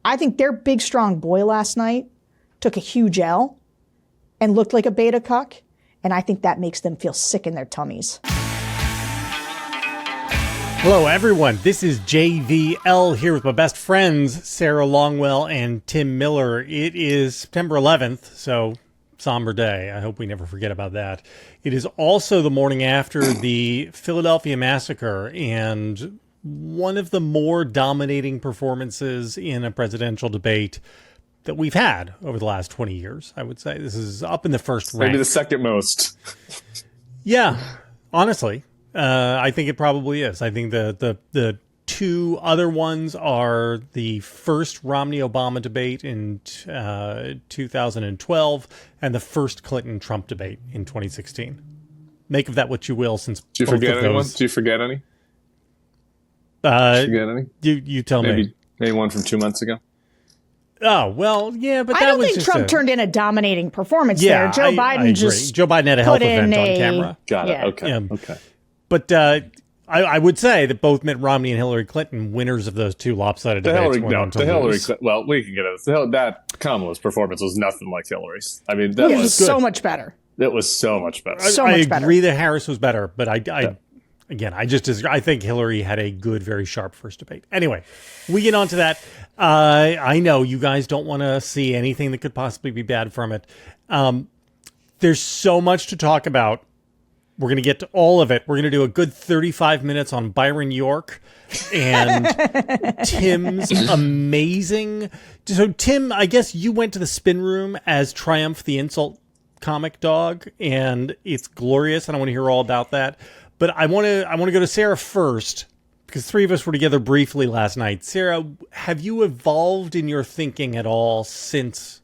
I think their big, strong boy last night took a huge L and looked like a beta cuck. And I think that makes them feel sick in their tummies. Hello, everyone. This is JVL here with my best friends, Sarah Longwell and Tim Miller. It is September 11th, so somber day. I hope we never forget about that. It is also the morning after the Philadelphia massacre and one of the more dominating performances in a presidential debate that we've had over the last 20 years, I would say. This is up in the first rank. Maybe the second most. Yeah, honestly. I think it probably is. I think the two other ones are the first Romney-Obama debate in 2012 and the first Clinton-Trump debate in 2016. Make of that what you will, since Do you forget anyone? Do you forget any? Forget any? You tell me. Maybe one from 2 months ago. Oh, well, yeah, but that was I don't think Trump turned in a dominating performance there. Joe Biden just Joe Biden had a health event on camera. Got it. Okay. Okay. But I would say that both Mitt Romney and Hillary Clinton, winners of those two lopsided debates, went on to lose. Well, we can get it. That Kamala's performance was nothing like Hillary's. I mean, that was so much better. It was so much better. I agree that Harris was better, but Again, I just disagree. I think Hillary had a good, very sharp first debate. Anyway, we get on to that. I know you guys don't want to see anything that could possibly be bad from it. There's so much to talk about. We're going to get to all of it. We're going to do a good 35 minutes on Byron York and Tim's amazing. So, Tim, I guess you went to the spin room as Triumph the Insult comic dog, and it's glorious, and I want to hear all about that. But I want to go to Sarah first, because three of us were together briefly last night. Sarah, have you evolved in your thinking at all since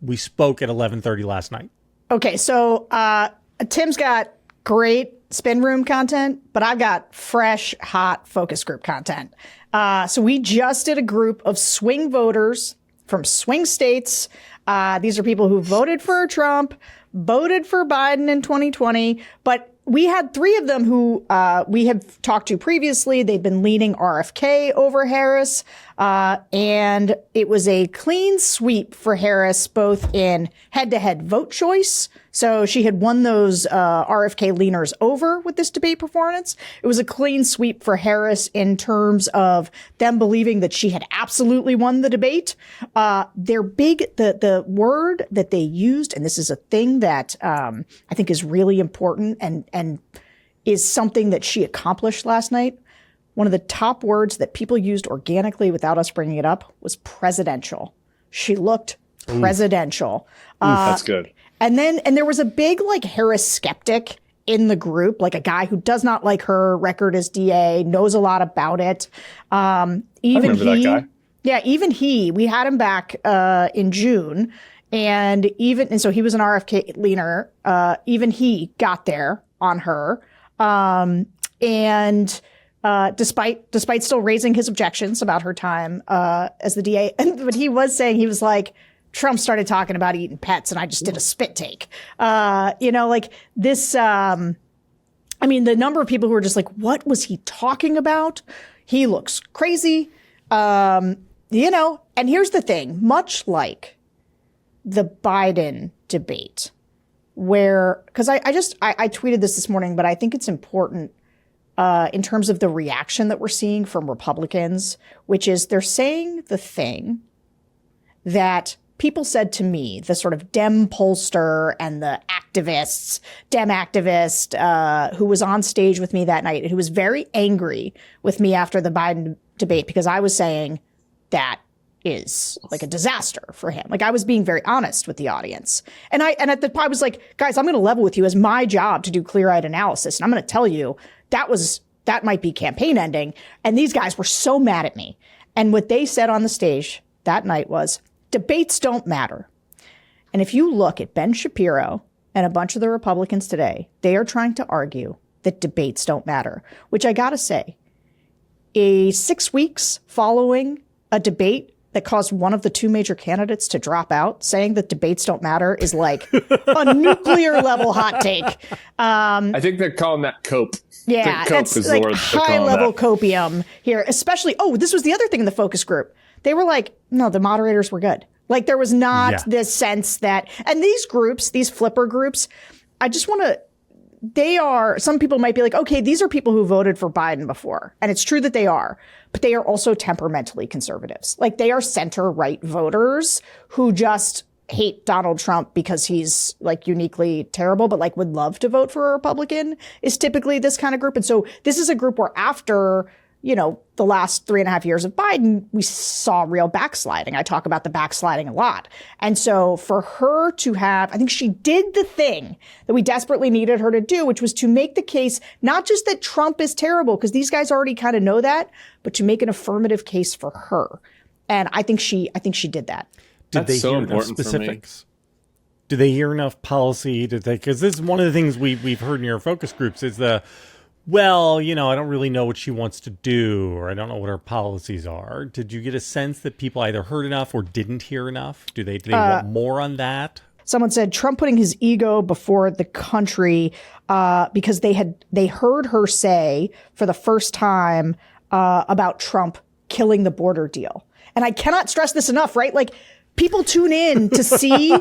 we spoke at 11:30 last night? Okay, so Tim's got great spin room content, but I've got fresh, hot focus group content. So we just did a group of swing voters from swing states. These are people who voted for Trump, voted for Biden in 2020, but we had three of them who we have talked to previously. They'd been leaning RFK over Harris, and it was a clean sweep for Harris, both in head-to-head vote choice. So she had won those RFK leaners over with this debate performance. It was a clean sweep for Harris in terms of them believing that she had absolutely won the debate. The word that they used, and this is a thing that I think is really important and is something that she accomplished last night. One of the top words that people used organically without us bringing it up was presidential. She looked presidential. That's good. And there was a big Harris skeptic in the group, like a guy who does not like her record as DA, knows a lot about it. I remember that guy. Yeah, even he. We had him back in June, and so he was an RFK leaner. Even he got there on her, and despite still raising his objections about her time as the DA, but he was saying, he was like, Trump started talking about eating pets and I just did a spit take. This, the number of people who were just like, what was he talking about? He looks crazy. And here's the thing, much like the Biden debate because I tweeted this morning, but I think it's important in terms of the reaction that we're seeing from Republicans, which is they're saying the thing that people said to me, the sort of Dem pollster and the Dem activist who was on stage with me that night, who was very angry with me after the Biden debate because I was saying that is like a disaster for him. Like I was being very honest with the audience. And I was like, guys, I'm going to level with you as my job to do clear-eyed analysis. And I'm going to tell you that might be campaign ending. And these guys were so mad at me. And what they said on the stage that night was, debates don't matter. And if you look at Ben Shapiro and a bunch of the Republicans today, they are trying to argue that debates don't matter, which I got to say, 6 weeks following a debate that caused one of the two major candidates to drop out, saying that debates don't matter is like a nuclear level hot take. I think they're calling that cope. Yeah, cope that's like high level copium here, especially. Oh, this was the other thing in the focus group. they were like, no, the moderators were good. Like there was not Yeah. this sense that, and these groups, these flipper groups, I just want to, they are, some people might be like, okay, these are people who voted for Biden before. And it's true that they are, but they are also temperamentally conservatives. Like they are center right voters who just hate Donald Trump because he's like uniquely terrible, but like would love to vote for a Republican is typically this kind of group. And so this is a group where after, you know, the last 3.5 years of Biden, we saw real backsliding. I talk about the backsliding a lot. And so for her to have, I think she did the thing that we desperately needed her to do, which was to make the case, not just that Trump is terrible, because these guys already kind of know that, but to make an affirmative case for her. And I think she did that. Did That's they so hear enough important for me. specifics? Did they hear enough policy? Did they? Because this is one of the things we've heard in your focus groups is well, you know, I don't really know what she wants to do, or I don't know what her policies are. Did you get a sense that people either heard enough or didn't hear enough? Do they want more on that? Someone said Trump putting his ego before the country because they heard her say for the first time about Trump killing the border deal. And I cannot stress this enough, right? Like people tune in to see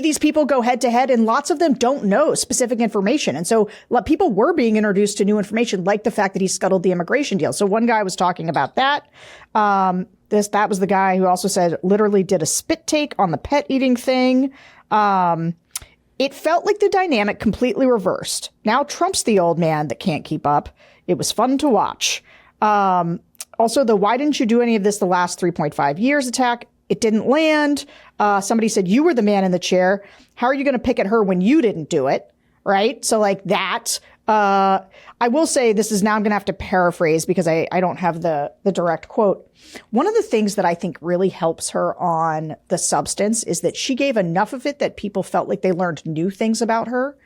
these people go head to head, and lots of them don't know specific information. And so people were being introduced to new information, like the fact that he scuttled the immigration deal. So one guy was talking about that. That was the guy who also said literally did a spit take on the pet eating thing. It felt like the dynamic completely reversed. Now Trump's the old man that can't keep up. It was fun to watch. Also, the why didn't you do any of this the last 3.5 years attack? It didn't land. Somebody said you were the man in the chair. How are you going to pick at her when you didn't do it? Right. So like that. I will say this is now I'm going to have to paraphrase because I don't have the direct quote. One of the things that I think really helps her on the substance is that she gave enough of it that people felt like they learned new things about her.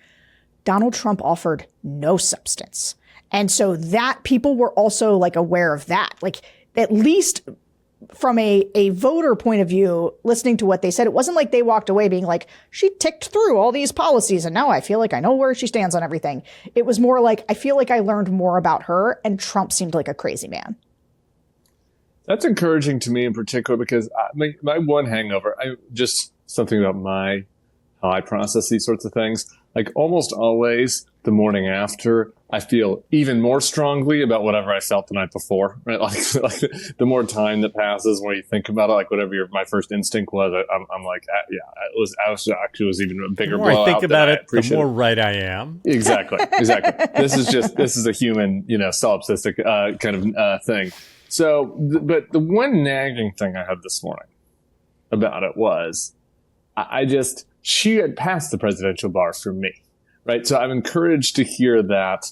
Donald Trump offered no substance. And so that people were also like aware of that, like at least from a voter point of view, listening to what they said, it wasn't like they walked away being like, she ticked through all these policies and now I feel like I know where she stands on everything. It was more like, I feel like I learned more about her, and Trump seemed like a crazy man. That's encouraging to me in particular because my one hangover, just something about how I process these sorts of things. Like almost always the morning after, I feel even more strongly about whatever I felt the night before, right? Like the more time that passes when you think about it, like whatever my first instinct was, I'm like, yeah, it was even a bigger The more I blowout think than about I it, the appreciated. more right I am. Exactly. This is a human, solipsistic kind of thing. So, but the one nagging thing I had this morning about it was, she had passed the presidential bar for me, right? So I'm encouraged to hear that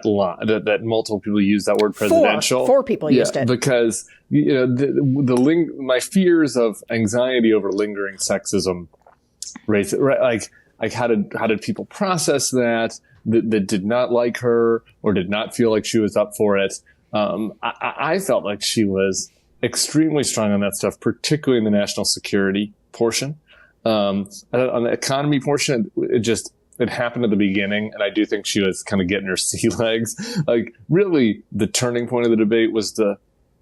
line, that multiple people use that word presidential. Four people used it. Because, my fears of anxiety over lingering sexism, race, right? Like how did people process that did not like her or did not feel like she was up for it? I felt like she was extremely strong on that stuff, particularly in the national security portion. On the economy portion, it happened at the beginning, and I do think she was kind of getting her sea legs. Like, really, the turning point of the debate was the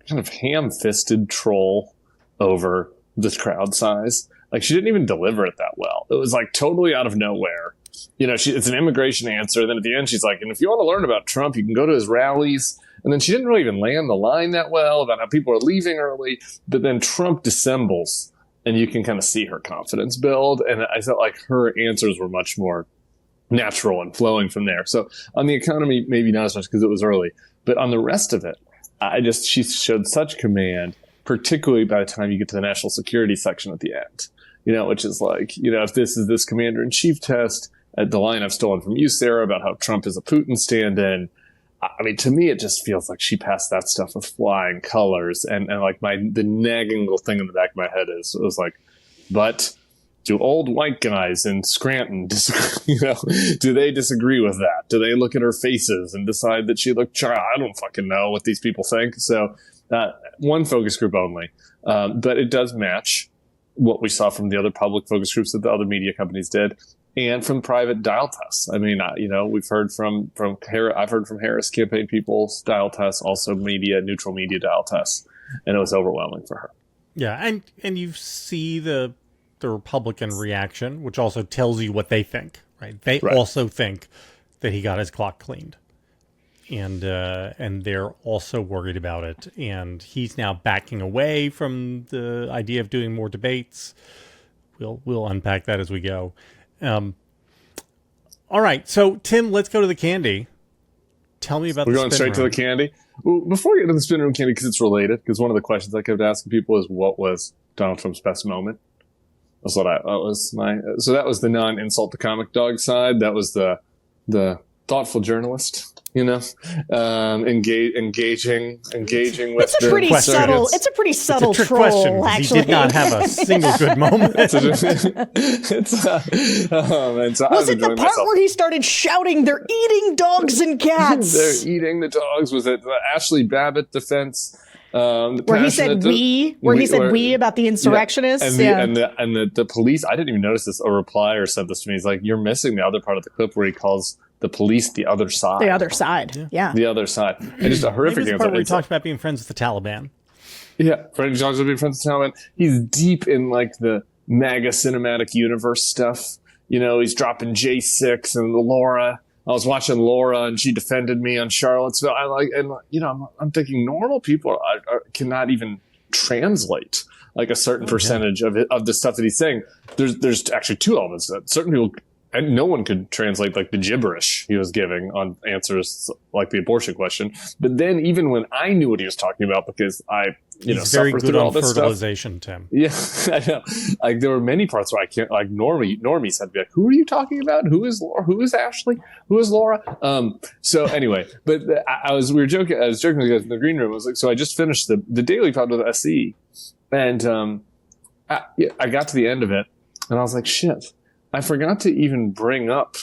kind of ham-fisted troll over this crowd size. Like, she didn't even deliver it that well. It was, like, totally out of nowhere. It's an immigration answer. Then at the end, she's like, and if you want to learn about Trump, you can go to his rallies. And then she didn't really even land the line that well about how people are leaving early. But then Trump dissembles, and you can kind of see her confidence build. And I felt like her answers were much more natural and flowing from there. So on the economy, maybe not as much because it was early. But on the rest of it, she showed such command, particularly by the time you get to the national security section at the end, which is like, if this is this commander-in-chief test, the line I've stolen from you, Sarah, about how Trump is a Putin stand-in. I mean, to me, it just feels like she passed that stuff with flying colors. And like the nagging little thing in the back of my head was like, but do old white guys in Scranton disagree? Do they disagree with that? Do they look at her faces and decide that she looked child? I don't fucking know what these people think. So one focus group only. But it does match what we saw from the other public focus groups that the other media companies did. And from private dial tests. I mean, we've heard from Harris, I've heard from Harris campaign people's dial tests, also neutral media dial tests. and it was overwhelming for her. Yeah, and you see the Republican reaction, which also tells you what they think, right? They also think that he got his clock cleaned, and they're also worried about it. And he's now backing away from the idea of doing more debates. We'll unpack that as we go. All right, so Tim, let's go to the candy. Tell me about We're the going spin straight room. to the candy. Well, before we get to the spin room candy, because it's related, because one of the questions I kept asking people is, what was Donald Trump's best moment? So that was the non-insult the comic dog side. That was the thoughtful journalist, engaging with. It's a pretty subtle. It's a pretty subtle trick troll. Question, actually, he did not have a single good moment. Was it the part where he started shouting, "They're eating dogs and cats"? They're eating the dogs. Was it the Ashley Babbitt defense? Where he said "we," about the insurrectionists, and the police. I didn't even notice this. A replier said this to me. He's like, "You're missing the other part of the clip where he calls the police the other side." The other side, yeah. The other side. And just a horrific Maybe the part where he talked about being friends with the Taliban. Yeah, Freddie Johnson being friends with the Taliban. He's deep in like the MAGA cinematic universe stuff. He's dropping J6 and Laura. I was watching Laura, and she defended me on Charlottesville. I'm thinking normal people cannot even translate like a certain percentage of the stuff that he's saying. There's actually two elements to that. Certain people, and no one could translate like the gibberish he was giving on answers like the abortion question. But then even when I knew what he was talking about, because He's very good on fertilization, Tim. Yeah, I know. Like there were many parts where I can't. Like normies had to be like, "Who are you talking about? Who is Laura? Who is Ashley? Who is Laura?" So anyway, but I was joking with you guys in the green room. I was like, so I just finished the Daily Pod with SE, and I got to the end of it, and I was like, shit, I forgot to even bring up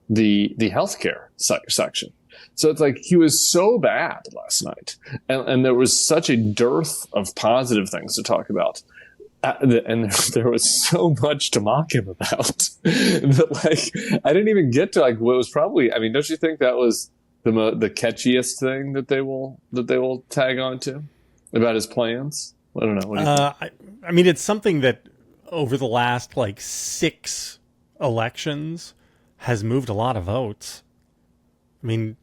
the healthcare section. So it's like he was so bad last night, and there was such a dearth of positive things to talk about, and there was so much to mock him about that like I didn't even get to like what was probably. I mean, don't you think that was the catchiest thing that they will tag on to about his plans? I don't know. What do you think? I mean, it's something that over the last like 6 elections has moved a lot of votes. I mean,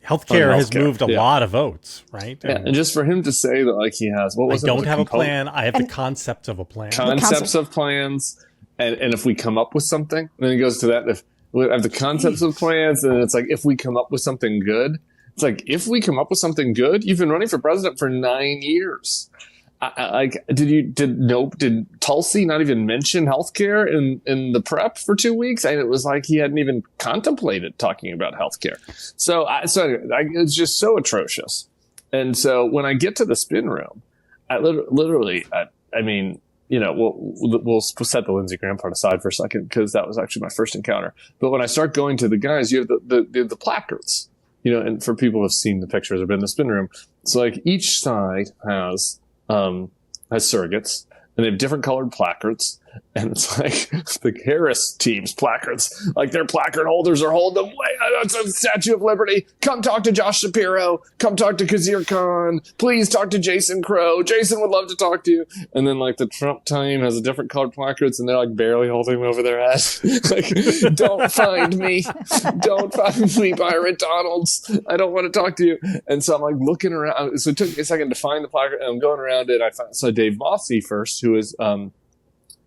healthcare has moved a lot of votes, right? Yeah, and just for him to say that, like he has, what was it? I don't have a plan. I have the concept of a plan. Concepts of plans, and if we come up with something, then he goes to that. If we have the concepts of plans, and it's like if we come up with something good, it's like if we come up with something good, you've been running for president for 9 years. Did Tulsi not even mention healthcare in the prep for 2 weeks? And it was like he hadn't even contemplated talking about healthcare. So anyway, it's just so atrocious. And so when I get to the spin room, I literally, we'll set the Lindsey Graham part aside for a second because that was actually my first encounter. But when I start going to the guys, you have the placards, and for people who have seen the pictures or been in the spin room, it's like each side has surrogates, and they have different colored placards, and it's like the Harris team's placards, like their placard holders are holding them. It's a Statue of Liberty. Come talk to Josh Shapiro. Come talk to Khizr Khan. Please talk to Jason Crow. Jason would love to talk to you. And then like the Trump team has a different colored placards, and they're like barely holding them over their head. Like, don't find me. Don't find me, Byron Donalds. I don't want to talk to you. And so I'm like looking around. So it took me a second to find the placard, and I'm going around it. I saw Dave Bossy first, who is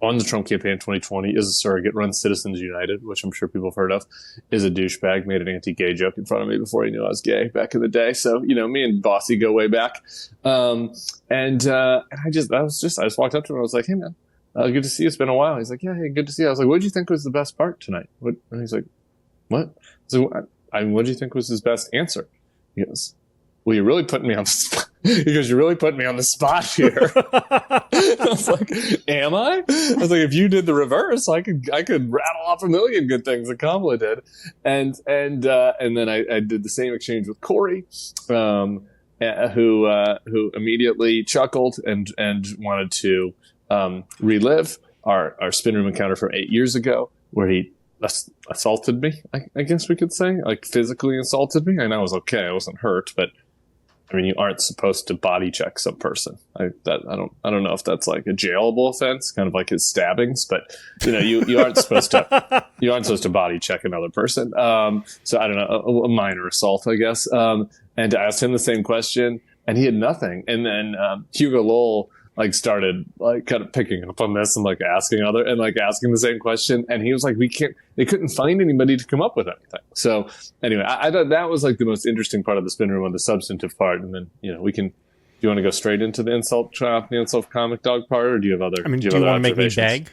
on the Trump campaign in 2020, is a surrogate, runs Citizens United, which I'm sure people have heard of, is a douchebag, made an anti-gay joke in front of me before he knew I was gay back in the day. So, me and Bossy go way back. I just walked up to him and I was like, hey man, good to see you. It's been a while. He's like, yeah, hey, good to see you. I was like, what did you think was the best part tonight? And he's like, what? So what did you think was his best answer? He goes, well, you're really putting me on the spot. He goes, you're really putting me on the spot here. I was like, am I? I was like, if you did the reverse, I could rattle off a million good things that Kamala did. And then I did the same exchange with Corey, who immediately chuckled and wanted to relive our spin room encounter from 8 years ago, where he assaulted me, I guess we could say, like physically assaulted me. And I was okay. I wasn't hurt, but I mean, you aren't supposed to body check some person. I don't know if that's like a jailable offense, kind of like his stabbings, but you aren't supposed to body check another person. So I don't know, a minor assault, I guess. And I asked him the same question, and he had nothing. And then Hugo Lowell started kind of picking up on this and asking the same question, and he was like, they couldn't find anybody to come up with anything. So anyway, I thought that was the most interesting part of the spin room, on the substantive part. And then do you want to go straight into the insult comic dog part, or do you have other? I mean, do you want to make me beg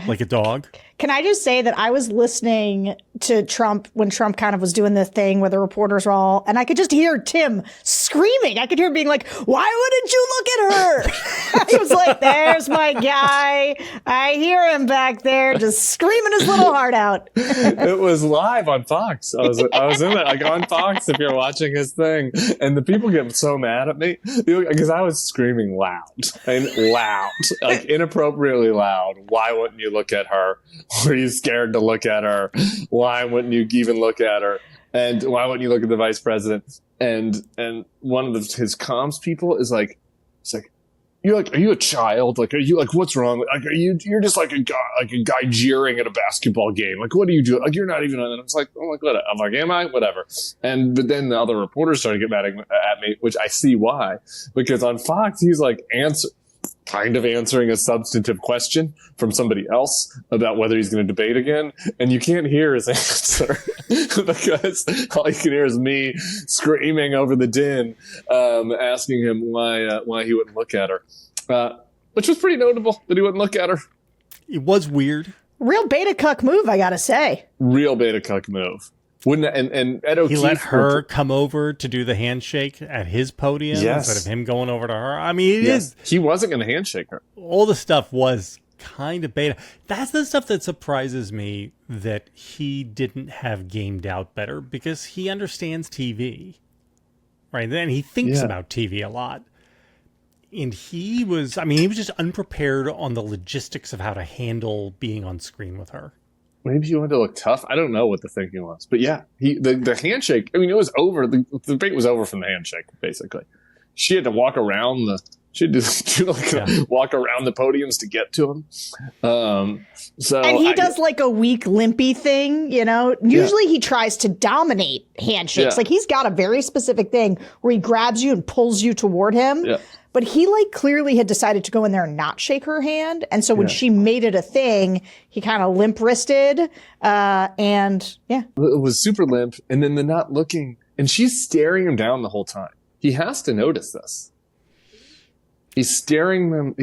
like a dog? Can I just say that I was listening to Trump when Trump kind of was doing the thing where the reporters were all, and I could just hear Tim screaming. I could hear him being like, "Why wouldn't you look at her?" He was like, "There's my guy. I hear him back there just screaming his little heart out." It was live on Fox. I was in it, on Fox, if you're watching his thing. And the people get so mad at me because I was screaming loud, inappropriately loud. Why wouldn't you look at her? Were you scared to look at her? Why wouldn't you even look at her? And why wouldn't you look at the vice president? And one of his comms people is like, it's like, are you a child? Are you what's wrong? You're just a guy jeering at a basketball game. What do you do? You're not even on it. I was like, what? I'm like, am I? Whatever. But then the other reporters started to get mad at me, which I see why, because on Fox, he's answering a substantive question from somebody else about whether he's going to debate again, and you can't hear his answer because all you can hear is me screaming over the din, asking him why he wouldn't look at her, which was pretty notable that he wouldn't look at her. It was weird. Real beta cuck move, I gotta say. Real beta cuck move. And Ed O'Keefe, he let her come over to do the handshake at his podium instead of him going over to her. I mean, he wasn't going to handshake her. All the stuff was kind of beta. That's the stuff that surprises me, that he didn't have gamed out better, because he understands TV, right? And he thinks about TV a lot. And he was just unprepared on the logistics of how to handle being on screen with her. Maybe he wanted to look tough. I don't know what the thinking was, but the handshake. I mean, it was over. The debate was over from the handshake. Basically, she had to walk around walk around the podiums to get to him. And he does a weak limpy thing. Usually he tries to dominate handshakes. He's got a very specific thing where he grabs you and pulls you toward him. Yeah. But he clearly had decided to go in there and not shake her hand. And so when she made it a thing, he kind of limp wristed. It was super limp. And then the not looking, and she's staring him down the whole time. He has to notice this. She's staring him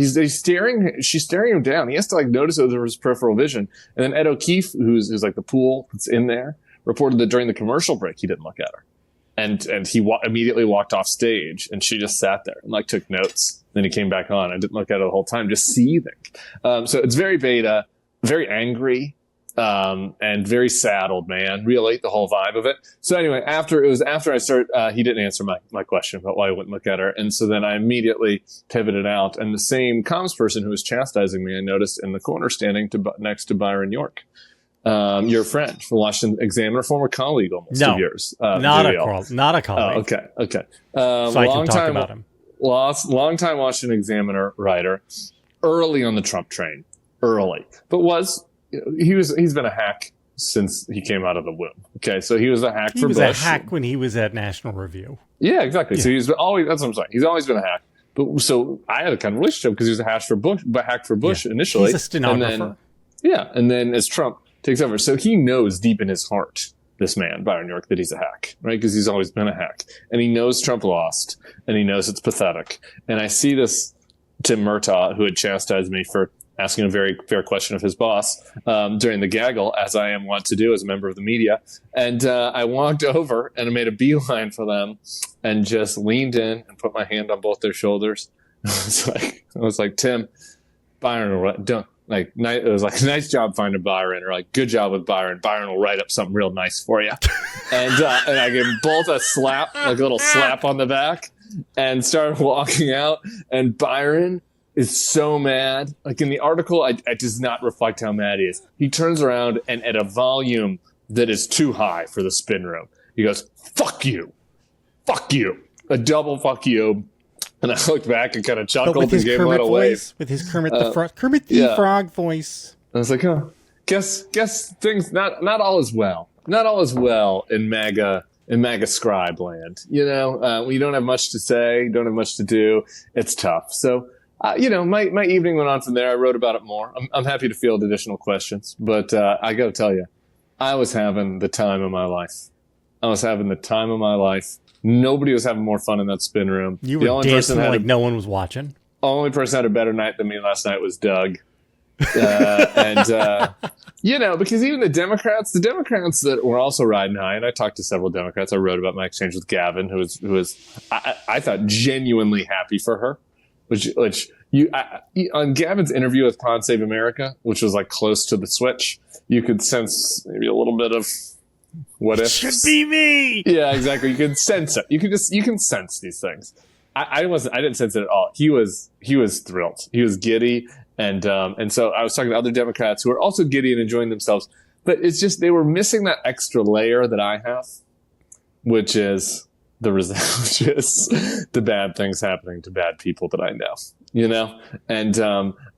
down. He has to notice it with his peripheral vision. And then Ed O'Keefe, who's the pool that's in there, reported that during the commercial break, he didn't look at her. And he immediately walked off stage, and she just sat there and took notes. Then he came back on. I didn't look at her the whole time, just seething. So it's very beta, very angry, and very sad old man. Relate the whole vibe of it. So anyway, after I started, he didn't answer my question about why I wouldn't look at her. And so then I immediately pivoted out, and the same comms person who was chastising me, I noticed in the corner standing next to Byron York. Your friend, the Washington Examiner, former colleague almost of yours. Not a colleague. Oh, okay. So I can talk about him. Long time Washington Examiner writer, early on the Trump train, but he's been a hack since he came out of the womb. Okay, so he was a hack for Bush. He was a hack when he was at National Review. Yeah, exactly. Yeah. So that's what I'm saying. He's always been a hack. But so I had a kind of relationship because he was a hack for Bush initially. He's a stenographer. And then as Trump takes over. So he knows deep in his heart, this man, Byron York, that he's a hack, right? Because he's always been a hack. And he knows Trump lost, and he knows it's pathetic. And I see this Tim Murtaugh, who had chastised me for asking a very fair question of his boss during the gaggle, as I am wont to do as a member of the media. And I walked over and I made a beeline for them and just leaned in and put my hand on both their shoulders. I was like, Tim, Byron, don't. It was nice job finding Byron, or good job with Byron. Byron will write up something real nice for you. And I gave them both a slap, a little slap on the back, and started walking out. And Byron is so mad. In the article, it does not reflect how mad he is. He turns around and at a volume that is too high for the spin room, he goes, "Fuck you. Fuck you." a double fuck you. And I looked back and kind of chuckled with his and gave him a Kermit little wave. voice, with his Kermit the Frog voice. I was like, oh, guess things not all is well. Not all is well in MAGA scribe land. You know, when you don't have much to say, don't have much to do, it's tough. So, you know, my evening went on from there. I wrote about it more. I'm happy to field additional questions, but I got to tell you, I was having the time of my life. Nobody was having more fun in that spin room. You were dancing like no one was watching. Only person had a better night than me last night was Doug. You know, because even the Democrats that were also riding high, and I talked to several Democrats. I wrote about my exchange with Gavin, who was I thought genuinely happy for her, on Gavin's interview with Pod Save America, which was like close to the switch, you could sense maybe a little bit of what if. Should be me. Yeah, exactly. You can sense it. You can sense these things. I didn't sense it at all. He was thrilled. He was giddy. And so I was talking to other Democrats who are also giddy and enjoying themselves, but it's just, they were missing that extra layer that I have, which is the bad things happening to bad people that I know, you know? And,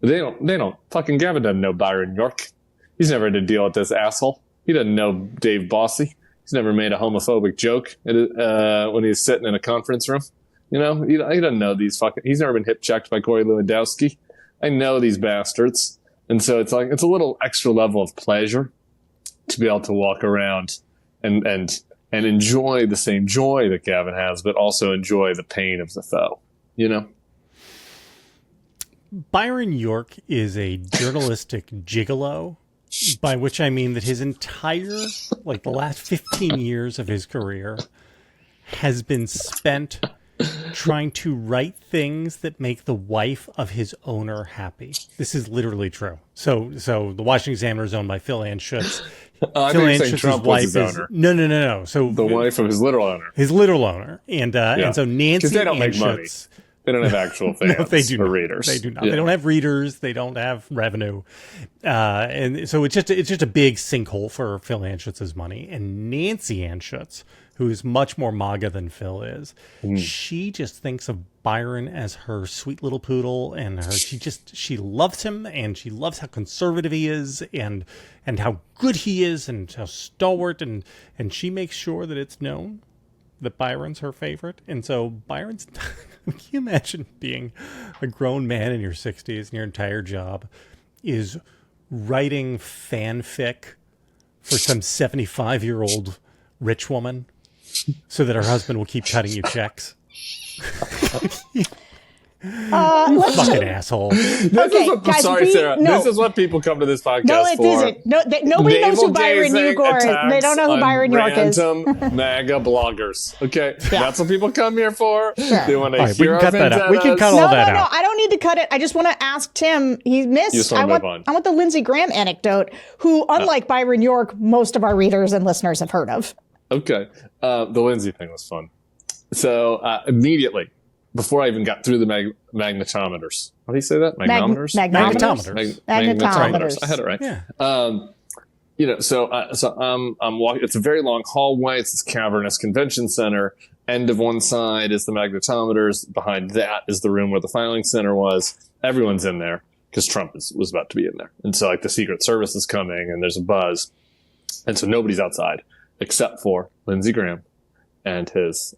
they don't fucking Gavin doesn't know Byron York. He's never had to deal with this asshole. He doesn't know Dave Bossy. He's never made a homophobic joke when he's sitting in a conference room. You know, he doesn't know these he's never been hip checked by Corey Lewandowski. I know these bastards. And so it's like, it's a little extra level of pleasure to be able to walk around and enjoy the same joy that Gavin has, but also enjoy the pain of the foe, you know? Byron York is a journalistic gigolo, by which I mean that his entire, like the last 15 years of his career has been spent trying to write things that make the wife of his owner happy. This is literally true. So the Washington Examiner is owned by Phil Anschutz. I think you're saying Trump was his owner. No. So the wife of his literal owner. His literal owner. And so Nancy because they don't make Anschutz, money. They don't have actual fans. No, they do or not. readers. They do not. Yeah. They don't have readers. They don't have revenue. And so it's just a big sinkhole for Phil Anschutz's money. And Nancy Anschutz, who is much more MAGA than Phil is, she just thinks of Byron as her sweet little poodle, and she loves him, and she loves how conservative he is, and how good he is, and how stalwart, and she makes sure that it's known that Byron's her favorite. And so Byron's can you imagine being a grown man in your 60s and your entire job is writing fanfic for some 75-year-old rich woman so that her husband will keep cutting you checks? Fucking asshole. Sarah. No. This is what people come to this podcast for. No, it isn't. No, nobody knows who Byron York is. They don't know who Byron York is. Random MAGA bloggers. Okay, that's what people come here for. Sure. They want to hear our vendettas. We can cut all that out. No, I don't need to cut it. I just want to ask Tim. He missed. I want the Lindsey Graham anecdote, who, unlike Byron York, most of our readers and listeners have heard of. Okay, the Lindsey thing was fun. So immediately, before I even got through the magnetometers. How do you say that? Magnetometers? Magnetometers. I had it right. Yeah. You know, so I'm walking. It's a very long hallway. It's this cavernous convention center. End of one side is the magnetometers. Behind that is the room where the filing center was. Everyone's in there because Trump was about to be in there. And so like the Secret Service is coming and there's a buzz. And so nobody's outside except for Lindsey Graham and his,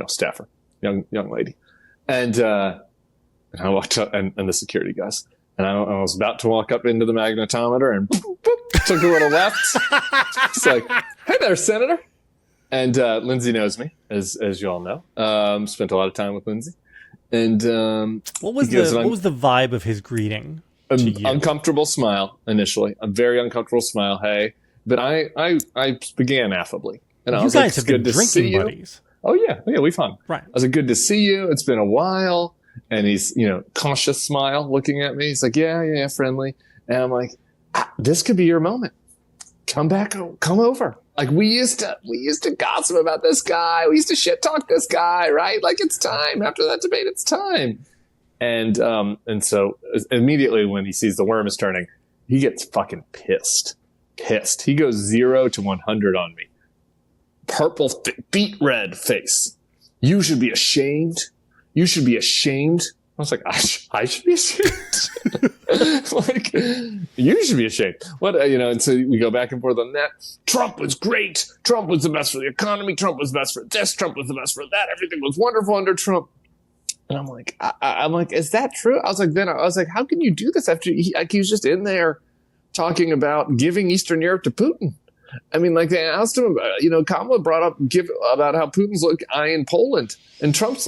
staffer. Young lady, and I walked up, and the security guys, and I was about to walk up into the magnetometer, and took a little left. It's like, hey there, Senator, and Lindsey knows me, as you all know. Spent a lot of time with Lindsey, and what was the vibe of his greeting? Uncomfortable smile initially, a very uncomfortable smile. Hey, but I began affably, and I was guys like, have been drinking buddies. Oh yeah, we've hung. Right. I was like, good to see you. It's been a while. And he's, cautious smile looking at me. He's like, yeah, friendly. And I'm like, this could be your moment. Come over. Like we used to gossip about this guy. We used to shit talk this guy, right? Like it's time after that debate. It's time. And so immediately when he sees the worm is turning, he gets fucking pissed. He goes 0 to 100 on me. Purple, beet red face. You should be ashamed. You should be ashamed. I was like, I should be ashamed. Like, you should be ashamed. What, and so we go back and forth on that. Trump was great. Trump was the best for the economy. Trump was the best for this. Trump was the best for that. Everything was wonderful under Trump. And I'm like, I'm like, is that true? I was like, how can you do this after he was just in there talking about giving Eastern Europe to Putin? I mean, like, they asked him, Kamala brought up about how Putin's eyeing Poland, and Trump's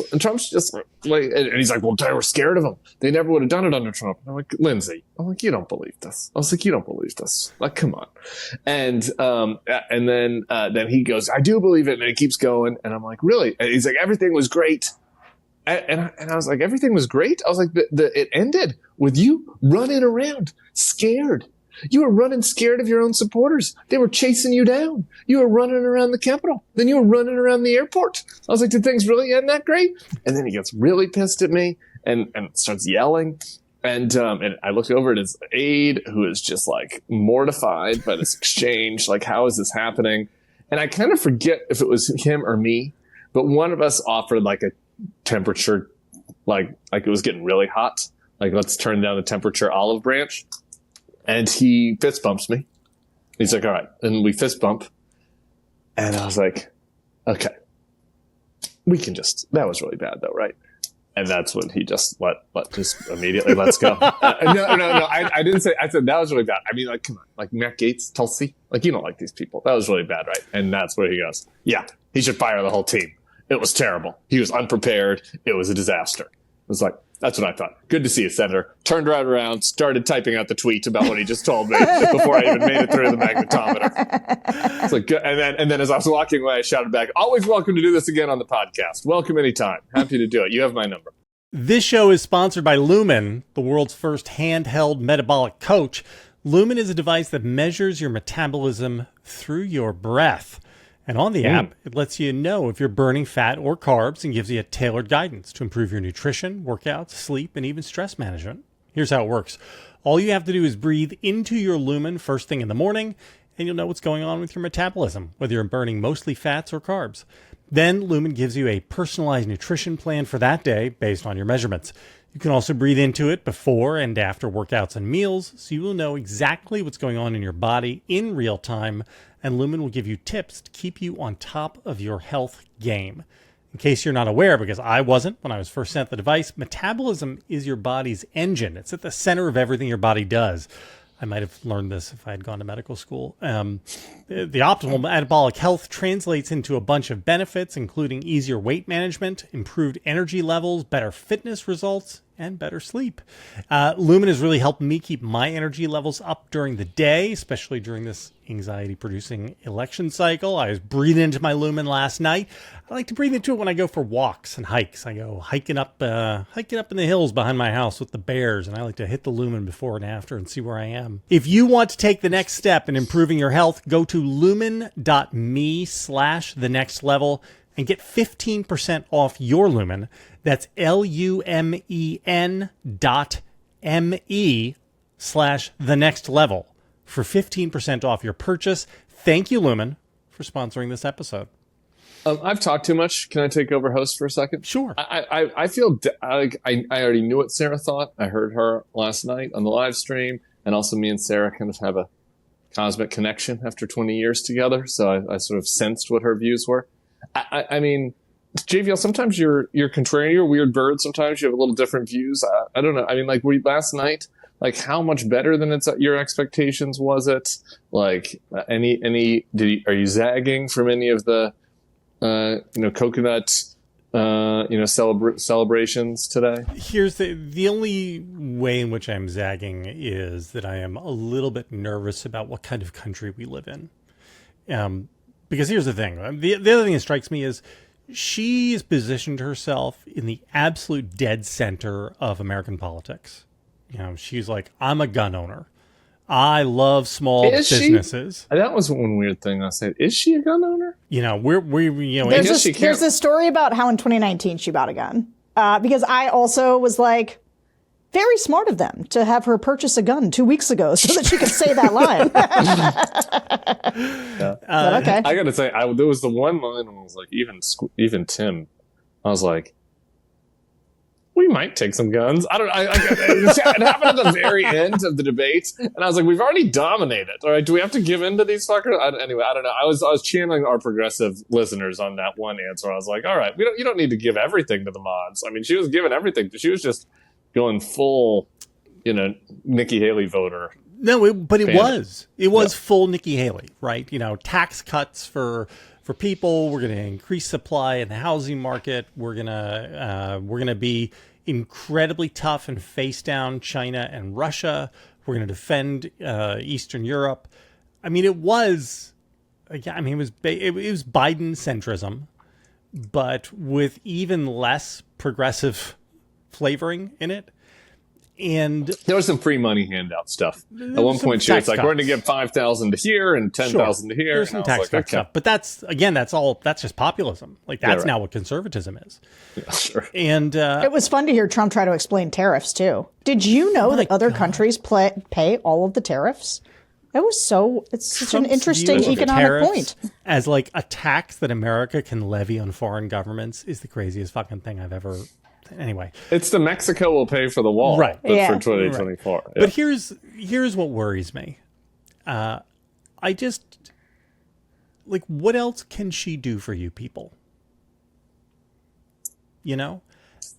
just like, and he's like, well, they were scared of him. They never would have done it under Trump. I'm like, Lindsey, you don't believe this. I was like, you don't believe this. Like, come on. And then he goes, I do believe it, and it keeps going. And I'm like, really? And he's like, everything was great. And I was like, everything was great. I was like, it ended with you running around scared. You were running scared of your own supporters. They were chasing you down. You were running around the Capitol. Then you were running around the airport. I was like, did things really end that great? And then he gets really pissed at me and starts yelling. And I look over at his aide, who is just like mortified by this exchange. Like, how is this happening? And I kind of forget if it was him or me, but one of us offered like a temperature, like it was getting really hot. Like, let's turn down the temperature olive branch. And he fist bumps me. He's like, all right. And we fist bump. And I was like, okay, that was really bad though, right? And that's when he just just immediately let's go. No. I didn't say, I said that was really bad. I mean, like, come on, like Matt Gaetz, Tulsi, like, you don't like these people. That was really bad, right? And that's where he goes, yeah, he should fire the whole team. It was terrible. He was unprepared. It was a disaster. It was like, that's what I thought. Good to see you, Senator. Turned right around, started typing out the tweet about what he just told me before I even made it through the magnetometer. It's like, and then as I was walking away, I shouted back, always welcome to do this again on the podcast. Welcome anytime. Happy to do it. You have my number. This show is sponsored by Lumen, the world's first handheld metabolic coach. Lumen is a device that measures your metabolism through your breath. And on the app, it lets you know if you're burning fat or carbs and gives you a tailored guidance to improve your nutrition, workouts, sleep, and even stress management. Here's how it works. All you have to do is breathe into your Lumen first thing in the morning, and you'll know what's going on with your metabolism, whether you're burning mostly fats or carbs. Then Lumen gives you a personalized nutrition plan for that day based on your measurements. You can also breathe into it before and after workouts and meals, so you will know exactly what's going on in your body in real time, and Lumen will give you tips to keep you on top of your health game. In case you're not aware, because I wasn't when I was first sent the device, metabolism is your body's engine. It's at the center of everything your body does. I might have learned this if I had gone to medical school. The optimal metabolic health translates into a bunch of benefits, including easier weight management, improved energy levels, better fitness results, and better sleep. Lumen has really helped me keep my energy levels up during the day, especially during this anxiety-producing election cycle. I was breathing into my Lumen last night. I like to breathe into it when I go for walks and hikes. I go hiking up in the hills behind my house with the bears, and I like to hit the Lumen before and after and see where I am. If you want to take the next step in improving your health, go to lumen.me/thenextlevel and get 15% off your Lumen. That's lumen.me/thenextlevel for 15% off your purchase. Thank you, Lumen, for sponsoring this episode. I've talked too much. Can I take over host for a second? Sure. I feel like I already knew what Sarah thought. I heard her last night on the live stream, and also me and Sarah kind of have a cosmic connection after 20 years together. So I sort of sensed what her views were. I mean, JVL, sometimes you're contrarian, you're a weird bird. Sometimes you have a little different views. I don't know. I mean, like last night, like how much better than your expectations was it? Like are you zagging from any of the coconut celebrations today? Here's the only way in which I'm zagging is that I am a little bit nervous about what kind of country we live in. Because here's the thing. The other thing that strikes me is she's positioned herself in the absolute dead center of American politics. She's like, I'm a gun owner. I love small businesses. That was one weird thing I said. Is she a gun owner? There's a story about how in 2019 she bought a gun. Because I also was like, very smart of them to have her purchase a gun 2 weeks ago so that she could say that line. Yeah. Okay. I got to say, there was the one line where I was like, even Tim I was like, we might take some guns. I don't know. It happened at the very end of the debate, and I was like, we've already dominated. All right, do we have to give in to these fuckers? Anyway, I don't know. I was channeling our progressive listeners on that one answer. I was like, all right, you don't need to give everything to the mods. I mean, she was giving everything. She was just going full, Nikki Haley voter. No, but it was full Nikki Haley, right? Tax cuts for people. We're going to increase supply in the housing market. We're gonna be incredibly tough and face down China and Russia. We're going to defend Eastern Europe. I mean, it was Biden centrism, but with even less progressive flavoring in it. And there was some free money handout stuff. At one point, she was like, "We're going to give 5,000 to here and 10,000 to here." There's some tax cut stuff, but that's just populism. Like that's now what conservatism is. Yeah, sure. And it was fun to hear Trump try to explain tariffs too. Did you know that other countries pay all of the tariffs? It's such an interesting economic point. As like a tax that America can levy on foreign governments is the craziest fucking thing I've ever. Anyway, it's the Mexico will pay for the wall, right? But for 2024. Right. Yeah. But here's what worries me. I just what else can she do for you people?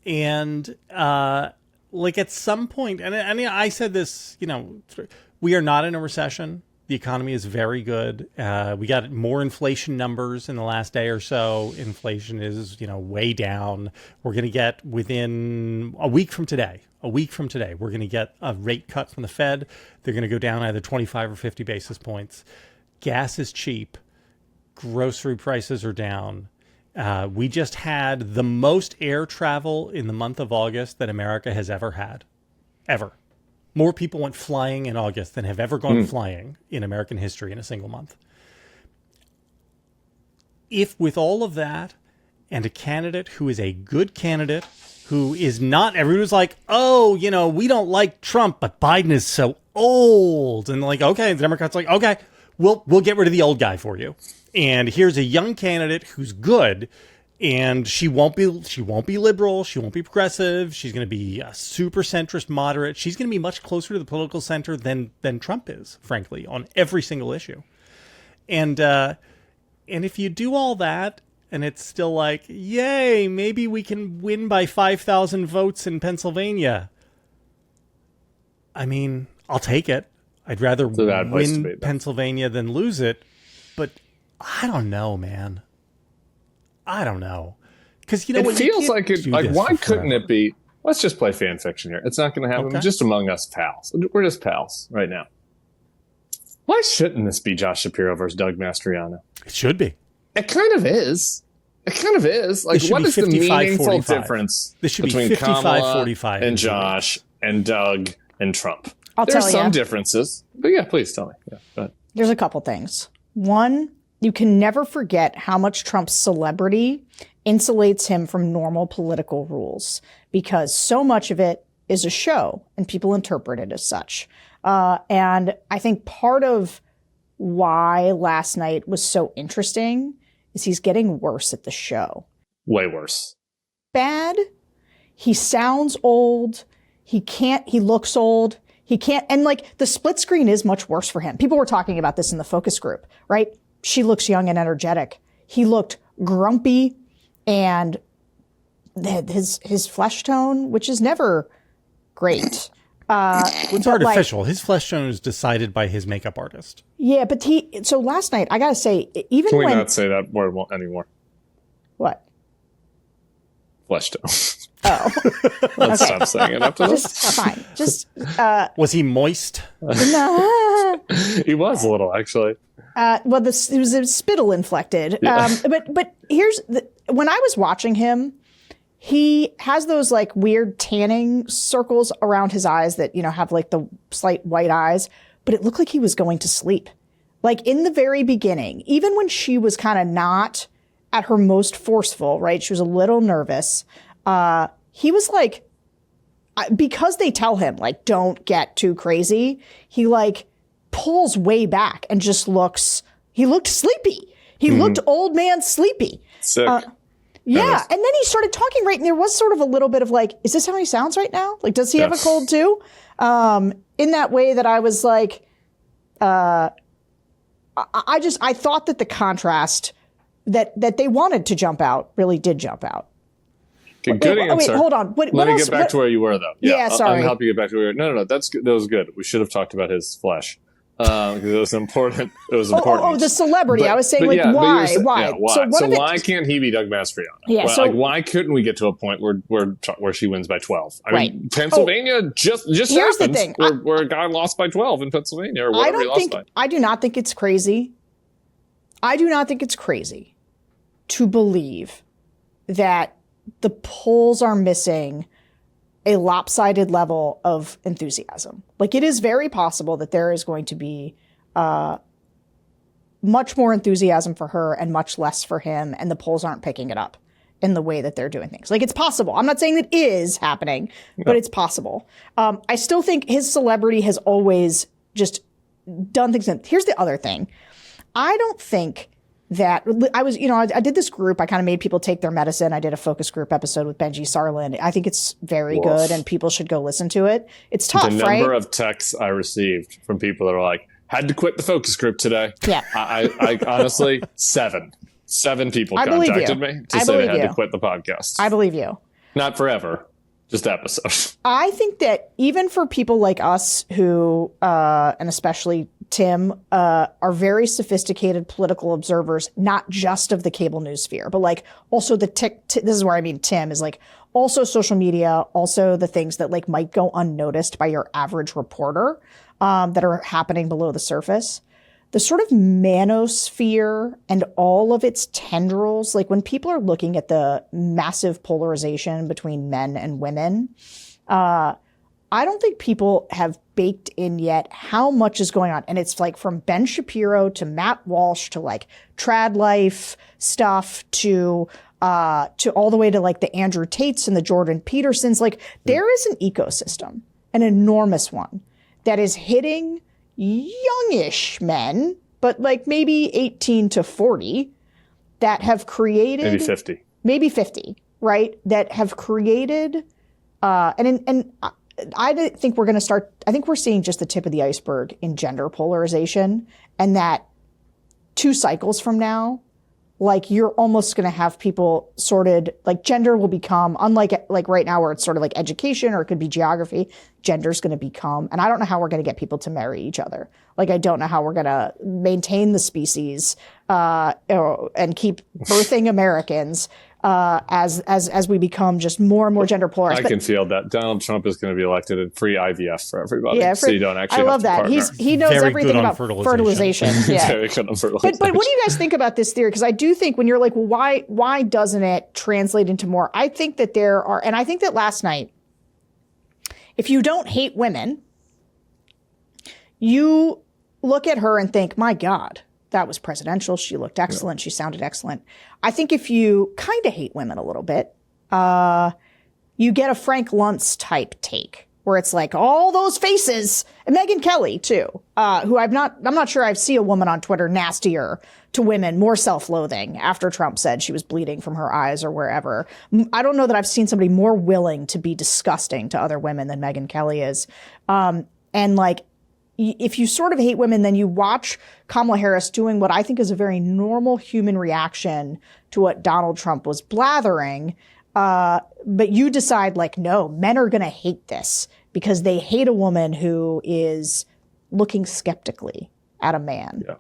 And at some point, and I said this, we are not in a recession. The economy is very good. We got more inflation numbers in the last day or so. Inflation is, way down. We're going to get within a week from today, we're going to get a rate cut from the Fed. They're going to go down either 25 or 50 basis points. Gas is cheap. Grocery prices are down. We just had the most air travel in the month of August that America has ever had. Ever. More people went flying in August than have ever gone flying in American history in a single month. If with all of that and a candidate who is a good candidate, who is not, everyone's like, oh, we don't like Trump, but Biden is so old. And okay, the Democrats are like, okay, we'll get rid of the old guy for you. And here's a young candidate who's good. And she won't be liberal. She won't be progressive. She's going to be a super centrist moderate. She's going to be much closer to the political center than Trump is, frankly, on every single issue. And if you do all that and it's still like, yay, maybe we can win by 5,000 votes in Pennsylvania. I mean, I'll take it. I'd rather win Pennsylvania than lose it. But I don't know, man. I don't know. Because, it feels like it. Like, why couldn't it be? Let's just play fan fiction here. It's not going to happen. Okay. Just among us pals. We're just pals right now. Why shouldn't this be Josh Shapiro versus Doug Mastriano? It should be. It kind of is. Like, what is the meaningful difference between Kamala and Josh and Doug and Trump? There's some differences. But yeah, please tell me. Yeah, go ahead. There's a couple things. One, you can never forget how much Trump's celebrity insulates him from normal political rules, because so much of it is a show and people interpret it as such. And I think part of why last night was so interesting is he's getting worse at the show. Way worse. Bad. He sounds old. He looks old. He can't. And the split screen is much worse for him. People were talking about this in the focus group, right? She looks young and energetic. He looked grumpy, and his flesh tone, which is never great. It's artificial. His flesh tone is decided by his makeup artist. Yeah, but so last night, I gotta say, even Can we not say that word anymore? What? Flesh tone. Oh. Let's stop saying it after this. Fine. Was he moist? No. He was a little, actually. It was spittle inflected. Yeah. But when I was watching him, he has those weird tanning circles around his eyes that, have the slight white eyes, but it looked like he was going to sleep. In the very beginning, even when she was kind of not at her most forceful, right? She was a little nervous. He was because they tell him don't get too crazy. He pulls way back and just he looked sleepy. He looked old man sleepy. Sick. Yeah, Kind of. and then he started talking right, and there was sort of a little bit of like, is this how he sounds right now? Like, does he have a cold too? In that way that I was like, I thought that the contrast that they wanted to jump out really did jump out. Okay, good answer. Wait, hold on. Let me get back to where you were, though. Yeah, sorry. I'll help you get back to where you were. No, that's good. That was good. We should have talked about his flesh. Because it was important. It was important. Oh, the celebrity. I was saying, why? Why? Yeah, why? So why can't he be Doug Mastriano? Yeah, why couldn't we get to a point where she wins by 12? I mean, Pennsylvania just here's happened. The thing. Where a guy lost by 12 in Pennsylvania or whatever he lost by. I do not think it's crazy. I do not think it's crazy to believe that the polls are missing a lopsided level of enthusiasm. Like, it is very possible that there is going to be much more enthusiasm for her and much less for him, and the polls aren't picking it up in the way that they're doing things. Like, it's possible. I'm not saying that is happening, but it's possible. I still think his celebrity has always just done things. Here's the other thing. I don't think that I did this group. I kind of made people take their medicine. I did a focus group episode with Benji Sarlin. I think it's very good, and people should go listen to it. It's tough, right? The number of texts I received from people that are like, had to quit the focus group today. Yeah. I honestly, seven people contacted me to say they had to quit the podcast. I believe you. Not forever, just episodes. I think that even for people like us who, and especially Tim, are very sophisticated political observers, not just of the cable news sphere, but like also this is where I mean Tim is like also social media, also the things that like might go unnoticed by your average reporter that are happening below the surface. The sort of manosphere and all of its tendrils, like when people are looking at the massive polarization between men and women, I don't think people have baked in yet how much is going on. And it's like from Ben Shapiro to Matt Walsh to like trad life stuff to all the way to like the Andrew Tates and the Jordan Petersons. Like there is an ecosystem, an enormous one, that is hitting youngish men, but like maybe 18 to 40 that have created maybe 50, right? That have created, and I think we're going to start, I think we're seeing just the tip of the iceberg in gender polarization, and that 2 cycles from now, like you're almost going to have people sorted, like gender will become, unlike like right now where it's sort of like education or it could be geography, gender's going to become, and I don't know how we're going to get people to marry each other. Like I don't know how we're going to maintain the species and keep birthing Americans as we become just more and more gender polarized. I can feel that Donald Trump is going to be elected and free IVF for everybody. Yeah, so you don't actually. I love that. He knows very everything about fertilization. Yeah. Very good on fertilization. But what do you guys think about this theory? Because I do think when you're like, well, why doesn't it translate into more? I think that there are, and I think that last night, if you don't hate women, you look at her and think, my God, that was presidential. She looked excellent. Yeah. She sounded excellent. I think if you kind of hate women a little bit, you get a Frank Luntz type take where it's like all those faces, and Megyn Kelly too, who I'm not sure I've seen a woman on Twitter nastier to women, more self-loathing after Trump said she was bleeding from her eyes or wherever. I don't know that I've seen somebody more willing to be disgusting to other women than Megyn Kelly is. And like, if you sort of hate women, then you watch Kamala Harris doing what I think is a very normal human reaction to what Donald Trump was blathering. But you decide like, no, men are going to hate this because they hate a woman who is looking skeptically at a man. Yeah.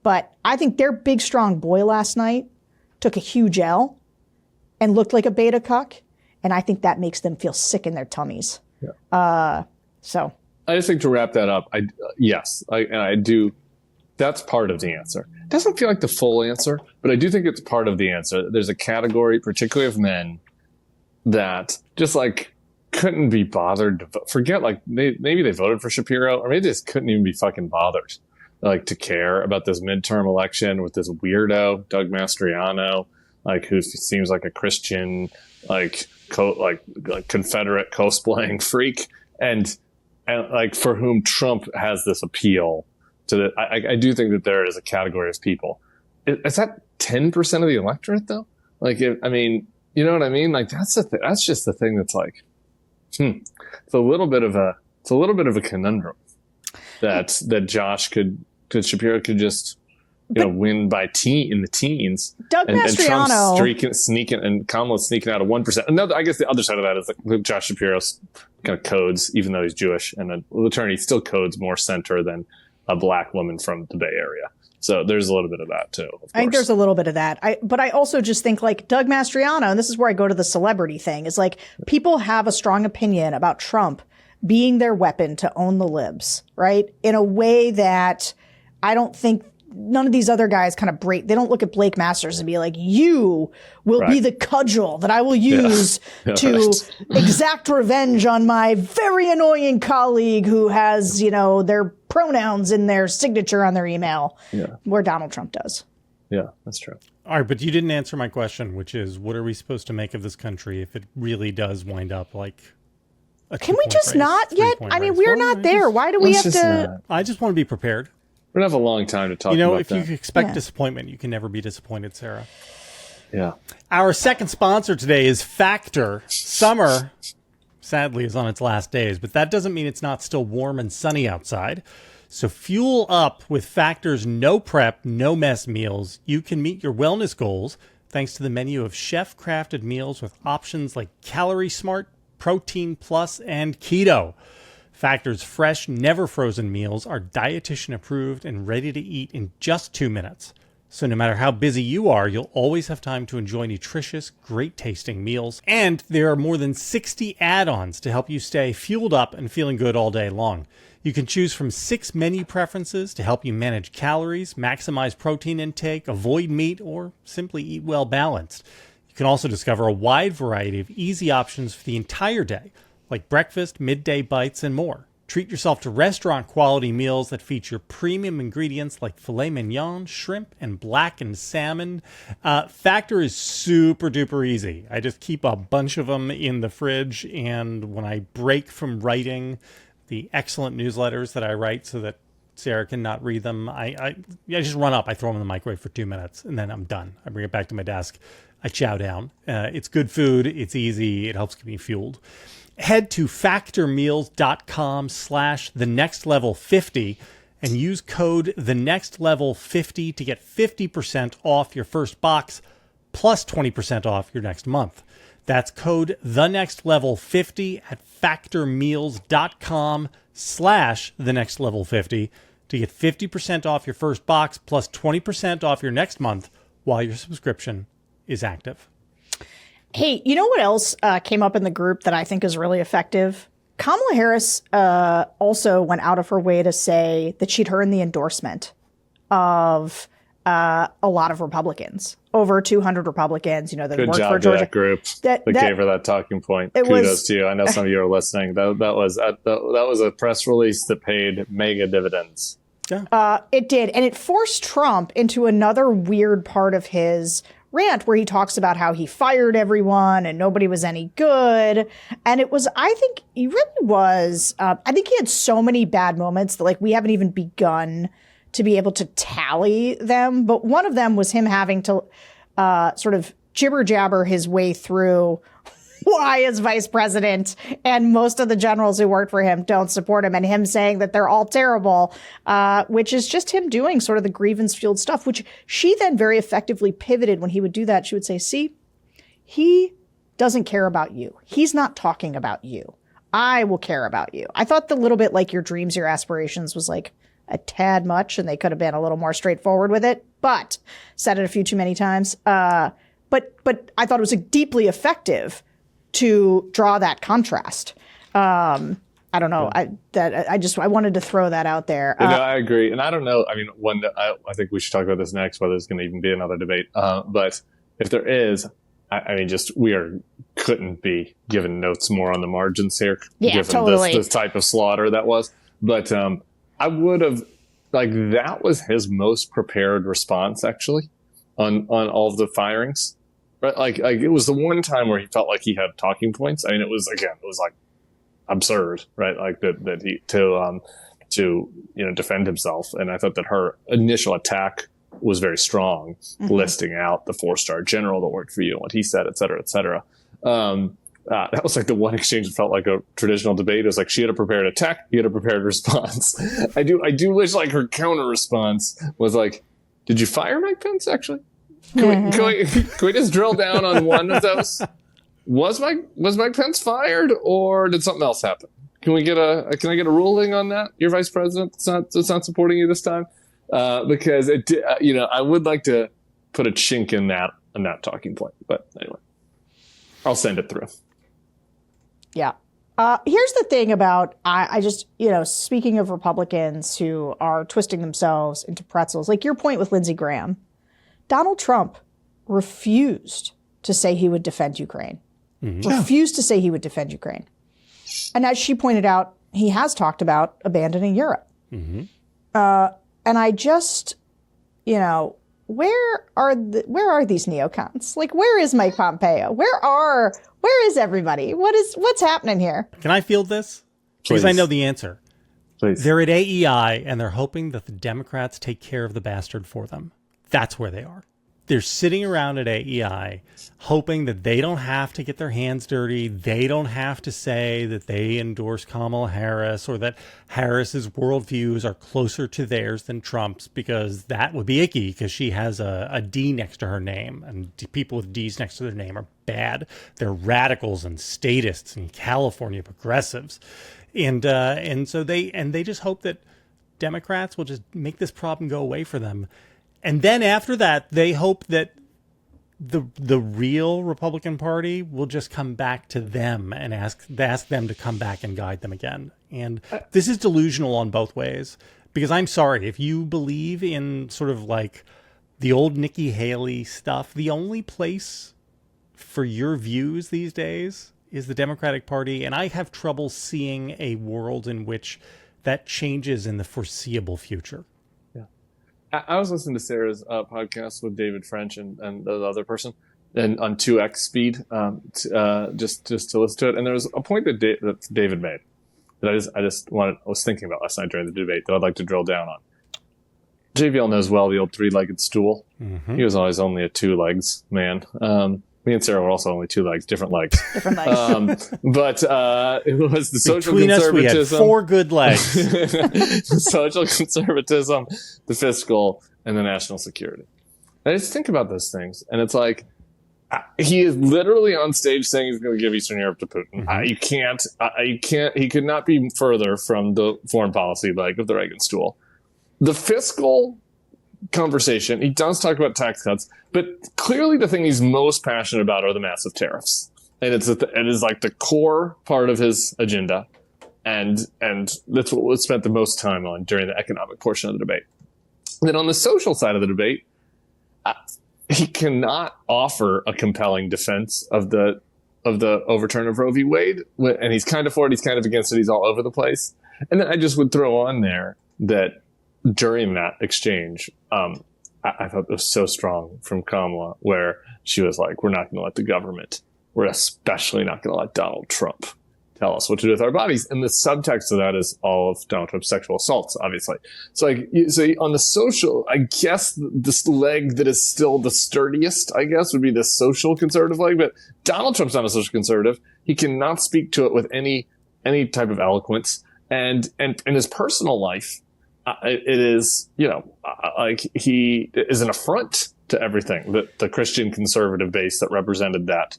But I think their big, strong boy last night took a huge L and looked like a beta cuck. And I think that makes them feel sick in their tummies. Yeah. So I just think to wrap that up, I do. That's part of the answer. It doesn't feel like the full answer, but I do think it's part of the answer. There's a category, particularly of men, that just like couldn't be bothered to vote. Forget like maybe they voted for Shapiro, or maybe they just couldn't even be fucking bothered like to care about this midterm election with this weirdo Doug Mastriano, like who seems like a Christian, like Confederate cosplaying freak, and like for whom Trump has this appeal to the. I do think that there is a category of people. Is that 10% of the electorate though? Like, I mean, you know what I mean? Like, that's just the thing that's like, it's a little bit of a conundrum that Shapiro could just, win by in the teens. Doug and Mastriano. Trump's sneaking, and Kamala's sneaking out of 1%. I guess the other side of that is like Josh Shapiro's kind of codes, even though he's Jewish and an attorney, still codes more center than a black woman from the Bay Area. So there's a little bit of that too. I think there's a little bit of that. But I also just think like Doug Mastriano, and this is where I go to the celebrity thing, is like people have a strong opinion about Trump being their weapon to own the libs, right? In a way that I don't think none of these other guys kind of they don't look at Blake Masters and be like, you will be the cudgel that I will use to exact revenge on my very annoying colleague who has, their pronouns in their signature on their email, where Donald Trump does. Yeah, that's true. All right, but you didn't answer my question, which is, what are we supposed to make of this country if it really does wind up like a Can we just not yet? I mean, we're not there. Why do we have to? I just want to be prepared. We're going to have a long time to talk about that. If you expect disappointment, you can never be disappointed, Sarah. Yeah. Our second sponsor today is Factor. Summer, sadly, is on its last days, but that doesn't mean it's not still warm and sunny outside. So fuel up with Factor's no prep, no mess meals. You can meet your wellness goals thanks to the menu of chef-crafted meals with options like Calorie Smart, Protein Plus, and Keto. Factor's fresh, never frozen meals are dietitian approved and ready to eat in just 2 minutes. So no matter how busy you are, you'll always have time to enjoy nutritious, great tasting meals. And there are more than 60 add-ons to help you stay fueled up and feeling good all day long. You can choose from 6 menu preferences to help you manage calories, maximize protein intake, avoid meat, or simply eat well balanced. You can also discover a wide variety of easy options for the entire day, like breakfast, midday bites, and more. Treat yourself to restaurant-quality meals that feature premium ingredients like filet mignon, shrimp, and blackened salmon. Factor is super-duper easy. I just keep a bunch of them in the fridge, and when I break from writing the excellent newsletters that I write so that Sarah can not read them, I just run up, I throw them in the microwave for 2 minutes, and then I'm done. I bring it back to my desk. I chow down. It's good food. It's easy. It helps keep me fueled. Head to factormeals.com/thenextlevel50 and use code thenextlevel50 to get 50% off your first box plus 20% off your next month. That's code thenextlevel50 at factormeals.com/thenextlevel50 to get 50% off your first box plus 20% off your next month while your subscription is active. Hey, you know what else came up in the group that I think is really effective? Kamala Harris also went out of her way to say that she'd earned the endorsement of a lot of Republicans, over 200 Republicans, that Good worked job for Georgia. To that group that gave her that talking point. Kudos to you. I know some of you are listening. That was a press release that paid mega dividends. Yeah. It did. And it forced Trump into another weird part of his rant where he talks about how he fired everyone and nobody was any good. And it was, I think he really was, I think he had so many bad moments that like we haven't even begun to be able to tally them. But one of them was him having to sort of jibber jabber his way through why is vice president and most of the generals who work for him don't support him, and him saying that they're all terrible, which is just him doing sort of the grievance-fueled stuff, which she then very effectively pivoted when he would do that. She would say, see, he doesn't care about you. He's not talking about you. I will care about you. I thought the little bit like your dreams, your aspirations was like a tad much, and they could have been a little more straightforward with it, but said it a few too many times. But I thought it was deeply effective to draw that contrast. I don't know. I wanted to throw that out there. I agree. And I don't know. I mean, I think we should talk about this next, whether there's going to even be another debate. But if there is, I mean, we couldn't be given notes more on the margins here. Yeah, given totally. this type of slaughter that was. But I would have, that was his most prepared response, actually, on all of the firings. Right, like it was the one time where he felt like he had talking points. I mean, it was like absurd, right? Like that he to defend himself. And I thought that her initial attack was very strong, listing out the 4-star general that worked for you and what he said, et cetera, et cetera. That was like the one exchange that felt like a traditional debate. It was like she had a prepared attack, he had a prepared response. I do wish like her counter response was like, "Did you fire Mike Pence? Actually, can we just drill down on one of those? Was Mike Pence fired, or did something else happen? Can I get a ruling on that? Your vice president that's not supporting you this time, because I would like to put a chink in that talking point. But anyway, I'll send it through. Yeah. Here's the thing about, I just, speaking of Republicans who are twisting themselves into pretzels, like your point with Lindsey Graham, Donald Trump refused to say he would defend Ukraine. Refused to say he would defend Ukraine. And as she pointed out, he has talked about abandoning Europe. And I just, where are these neocons? Like, where is Mike Pompeo? Where is everybody? What's happening here? Can I field this? Please. Because I know the answer. Please. They're at AEI and they're hoping that the Democrats take care of the bastard for them. That's where they are. They're sitting around at AEI hoping that they don't have to get their hands dirty. They don't have to say that they endorse Kamala Harris or that Harris's worldviews are closer to theirs than Trump's, because that would be icky because she has a D next to her name, and people with D's next to their name are bad. They're radicals and statists and California progressives. And so they just hope that Democrats will just make this problem go away for them. And then after that, they hope that the real Republican Party will just come back to them and ask them to come back and guide them again. And this is delusional on both ways, because I'm sorry, if you believe in sort of like the old Nikki Haley stuff, the only place for your views these days is the Democratic Party. And I have trouble seeing a world in which that changes in the foreseeable future. I was listening to Sarah's podcast with David French and the other person, and on 2x speed, just to listen to it. And there was a point that David made that I was thinking about last night during the debate that I'd like to drill down on. JVL knows well the old 3-legged stool. He was always only a 2 legs man. Me and Sarah were also only 2 legs, different legs. Different legs. But it was the social Between us, conservatism. we had 4 good legs. The social conservatism, the fiscal, and the national security. I just think about those things, and it's like, he is literally on stage saying he's going to give Eastern Europe to Putin. You can't. He could not be further from the foreign policy leg of the Reagan stool. The fiscal conversation, he does talk about tax cuts, but clearly the thing he's most passionate about are the massive tariffs, and it is like the core part of his agenda, and that's what was spent the most time on during the economic portion of the debate. And then on the social side of the debate, he cannot offer a compelling defense of the overturn of Roe v. Wade, and he's kind of for it, he's kind of against it, he's all over the place. And then I just would throw on there that during that exchange, I thought it was so strong from Kamala, where she was like, we're not going to let the government, we're especially not going to let Donald Trump tell us what to do with our bodies. And the subtext of that is all of Donald Trump's sexual assaults, obviously. So on the social, I guess this leg that is still the sturdiest, I guess, would be the social conservative leg. But Donald Trump's not a social conservative. He cannot speak to it with any type of eloquence. And in his personal life, it is, like he is an affront to everything that the Christian conservative base that represented that,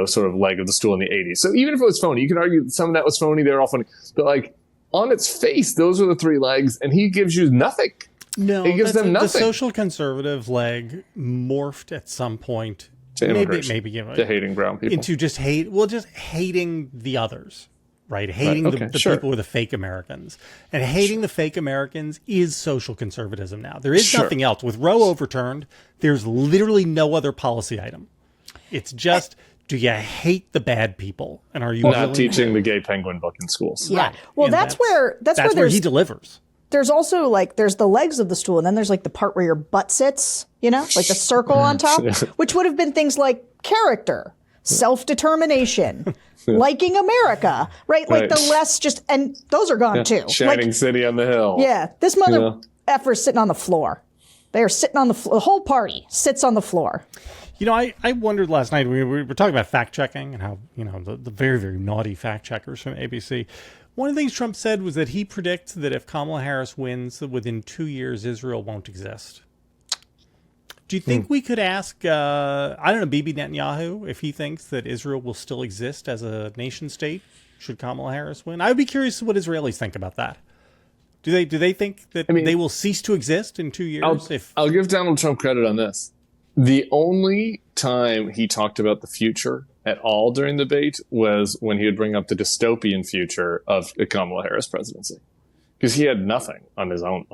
sort of leg of the stool in the 80s. So even if it was phony, you can argue that some of that was phony. They were all phony. But like on its face, those are the 3 legs, and he gives you nothing. No, he gives them nothing. The social conservative leg morphed at some point to maybe to hating brown people, into just hating the others. Right, hating the people who are the fake Americans, and hating the fake Americans is social conservatism now. There is nothing else. With Roe overturned, there's literally no other policy item. It's just, do you hate the bad people, and are you not teaching the gay penguin book in schools? Yeah. Right. Well, that's where he delivers. There's also there's the legs of the stool, and then there's like the part where your butt sits, like the circle on top, which would have been things like character, self-determination, liking America, right? Like the less and those are gone too. Shining city on the hill. Yeah. This mother effer's sitting on the floor. They're sitting on the floor. The whole party sits on the floor. You know, I wondered last night, we were talking about fact checking and how, you know, the very, very naughty fact checkers from ABC. One of the things Trump said was that he predicts that if Kamala Harris wins, that within 2 years, Israel won't exist. Do you think we could ask, I don't know, Bibi Netanyahu, if he thinks that Israel will still exist as a nation state, should Kamala Harris win? I would be curious what Israelis think about that. Do they think that they will cease to exist in 2 years? I'll give Donald Trump credit on this. The only time he talked about the future at all during the debate was when he would bring up the dystopian future of the Kamala Harris presidency. Because he had nothing on his own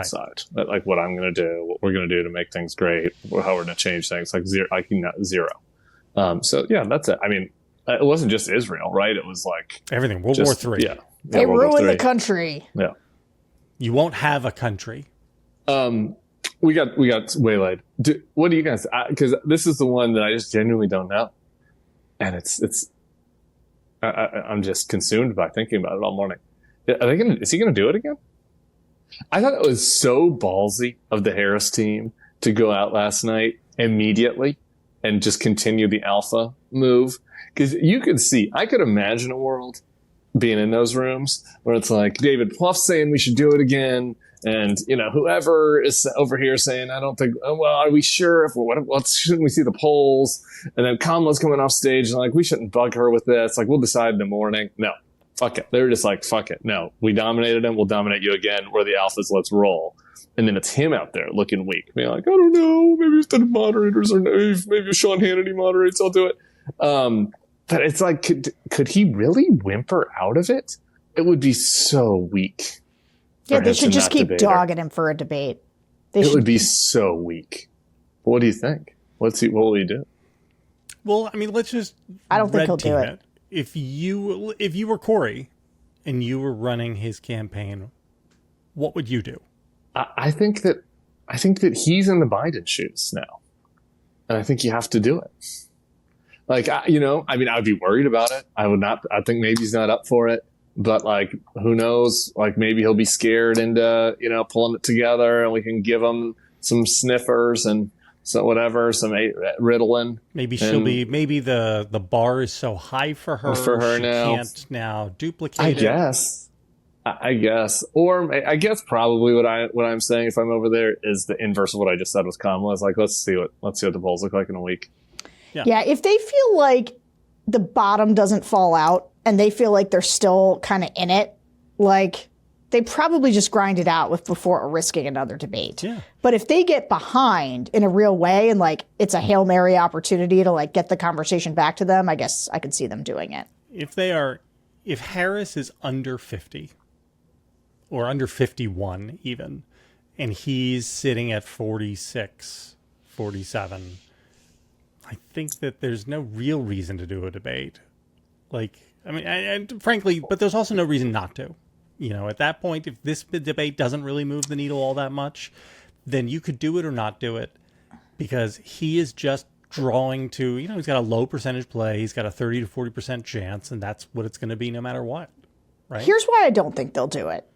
side, like what I'm going to do, what we're going to do to make things great, how we're going to change things, like zero. So yeah, that's it. I mean, it wasn't just Israel, right? It was like everything. World War III. Yeah, they ruined the country. Yeah, you won't have a country. We got waylaid. What do you guys? Because this is the one that I just genuinely don't know, and I'm just consumed by thinking about it all morning. Is he going to do it again? I thought it was so ballsy of the Harris team to go out last night immediately and just continue the alpha move. Because you could see, I could imagine a world being in those rooms where it's like David Plouffe saying we should do it again. And, you know, whoever is over here saying, I don't think, well, are we sure? Shouldn't we see the polls? And then Kamala's coming off stage and like, we shouldn't bug her with this. Like, we'll decide in the morning. No. Fuck it. They were just like, fuck it. No, we dominated him. We'll dominate you again. We're the alphas. Let's roll. And then it's him out there looking weak. Being like, I don't know. Maybe if the moderators are naive. Maybe if Sean Hannity moderates, I'll do it. But it's like, could he really whimper out of it? It would be so weak. Yeah, they should just keep dogging him for a debate. It would be so weak. What do you think? What will he do? Well, I mean, let's just. I don't think he'll do it. If you were Corey and you were running his campaign, what would you do? I think that he's in the Biden shoes now, and I think you have to do it. Like, I would be worried about it. I would not. I think maybe he's not up for it, but like, who knows? Like, maybe he'll be scared into pulling it together, and we can give him some sniffers and. So whatever, some Ritalin. Maybe maybe the bar is so high for her she now. Can't now duplicate it. I guess. Or I guess probably what I'm saying if I'm over there is the inverse of what I just said with Kamala. Is like, let's see what the polls look like in a week. Yeah, if they feel like the bottom doesn't fall out and they feel like they're still kind of in it, like they probably just grind it out before risking another debate. Yeah. But if they get behind in a real way and like it's a Hail Mary opportunity to like get the conversation back to them, I guess I could see them doing it. If Harris is under 50 or under 51 even, and he's sitting at 46, 47, I think that there's no real reason to do a debate. Like, I mean, and frankly, but there's also no reason not to. At that point, if this debate doesn't really move the needle all that much, then you could do it or not do it because he is just drawing to, he's got a low percentage play. He's got a 30 to 40% chance, and that's what it's going to be no matter what. Right? Here's why I don't think they'll do it.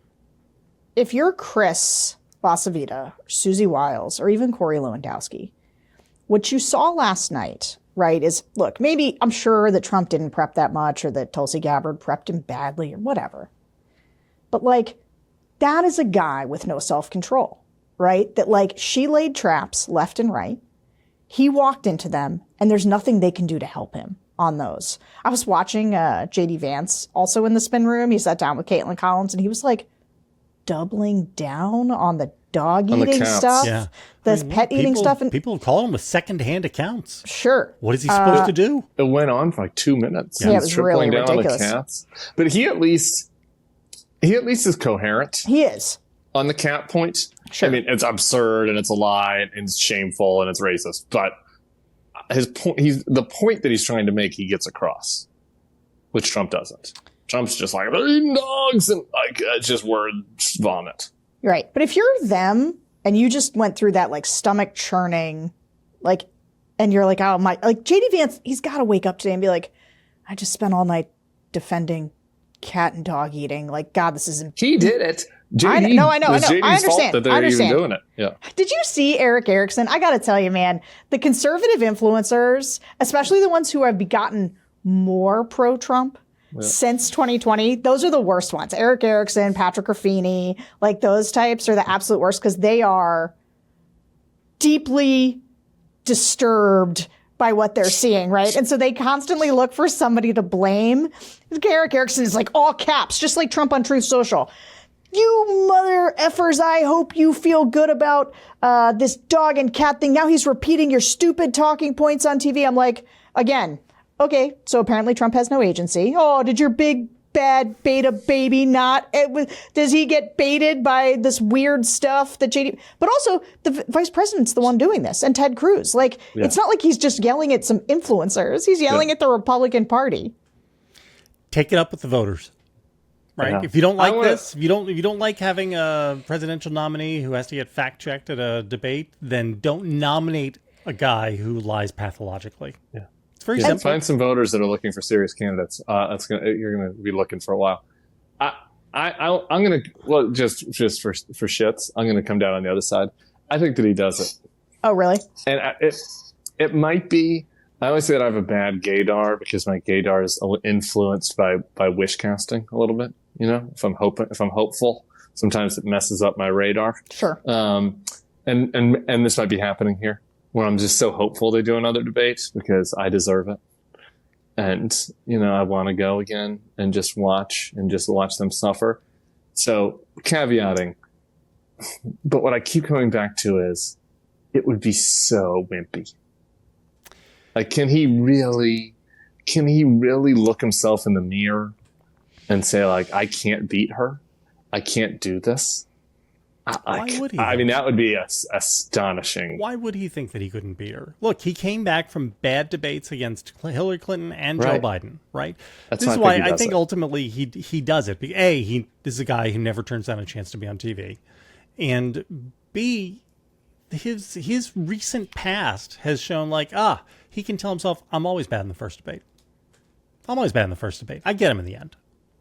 If you're Chris Bosavita, or Susie Wiles, or even Corey Lewandowski, what you saw last night, right, is, look, maybe I'm sure that Trump didn't prep that much or that Tulsi Gabbard prepped him badly or whatever. But, like, that is a guy with no self-control, right? That, like, she laid traps left and right. He walked into them, and there's nothing they can do to help him on those. I was watching J.D. Vance also in the spin room. He sat down with Caitlin Collins, and he was, like, doubling down on the dog-eating stuff, pet-eating stuff. And people call him with second-hand accounts. Sure. What is he supposed to do? It went on for, like, 2 minutes. Yeah, it was really ridiculous. On the cats. But he at least is coherent. He is. On the cat point. Sure. I mean, it's absurd and it's a lie and it's shameful and it's racist. But his point, the point that he's trying to make, he gets across, which Trump doesn't. Trump's just like, they're eating dogs and like, it's just word vomit. Right. But if you're them and you just went through that like stomach churning, like, and you're like, oh my, like J.D. Vance, he's got to wake up today and be like, I just spent all night defending cat and dog eating. Like, God, this isn't. He did it JD, I know. it was JD's I understand. fault that they're even doing it. Yeah. Did you see Eric Erickson? I got to tell you, man, the conservative influencers, especially the ones who have gotten more pro-Trump since 2020, those are the worst ones. Eric Erickson, Patrick Ruffini, like those types are the absolute worst because they are deeply disturbed by what they're seeing, right? And so they constantly look for somebody to blame. Eric Erickson is like all caps, just like Trump on Truth Social. You mother effers, I hope you feel good about this dog and cat thing. Now he's repeating your stupid talking points on TV. I'm like, again, okay, so apparently Trump has no agency. Oh, did your big bad beta baby not? Does he get baited by this weird stuff that JD? But also, the vice president's the one doing this, and Ted Cruz. Like, it's not like he's just yelling at some influencers. He's yelling at the Republican Party. Take it up with the voters, right? Yeah. If you don't like this, if you don't like having a presidential nominee who has to get fact checked at a debate, then don't nominate a guy who lies pathologically. Yeah. Very simple. Find some voters that are looking for serious candidates. You're gonna be looking for a while. I'm gonna just for shits. I'm gonna come down on the other side. I think that he does it. Oh, really? And it might be. I always say that I have a bad gaydar because my gaydar is influenced by wish casting a little bit. You know, if I'm hopeful, sometimes it messes up my radar. Sure. And this might be happening here, where I'm just so hopeful they do another debate because I deserve it. And, you know, I want to go again and just watch them suffer. So caveating, but what I keep coming back to is it would be so wimpy. Like, can he really look himself in the mirror and say, like, I can't beat her? I can't do this? Why would he? I mean, that would be astonishing. Why would he think that he couldn't beat her? Look, he came back from bad debates against Hillary Clinton and Joe Biden, right? This is why I think ultimately he does it. A, this is a guy who never turns down a chance to be on TV. And B, his recent past has shown like, he can tell himself, I'm always bad in the first debate. I get him in the end.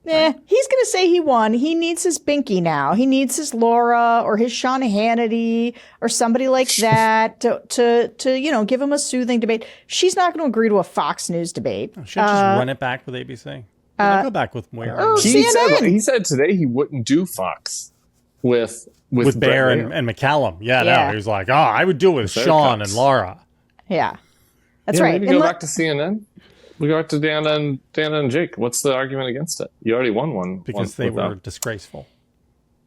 He's going to say he won. He needs his Binky now. He needs his Laura or his Sean Hannity or somebody like that to give him a soothing debate. She's not going to agree to a Fox News debate. She'll just run it back with ABC. Go back with Moyer. He said today he wouldn't do Fox with Bear and McCallum. Yeah, he was like, I would do it with Sean and Laura. Yeah, that's right. Maybe go back to CNN. We go back to Dana and Jake. What's the argument against it? You already won one. Because they were disgraceful.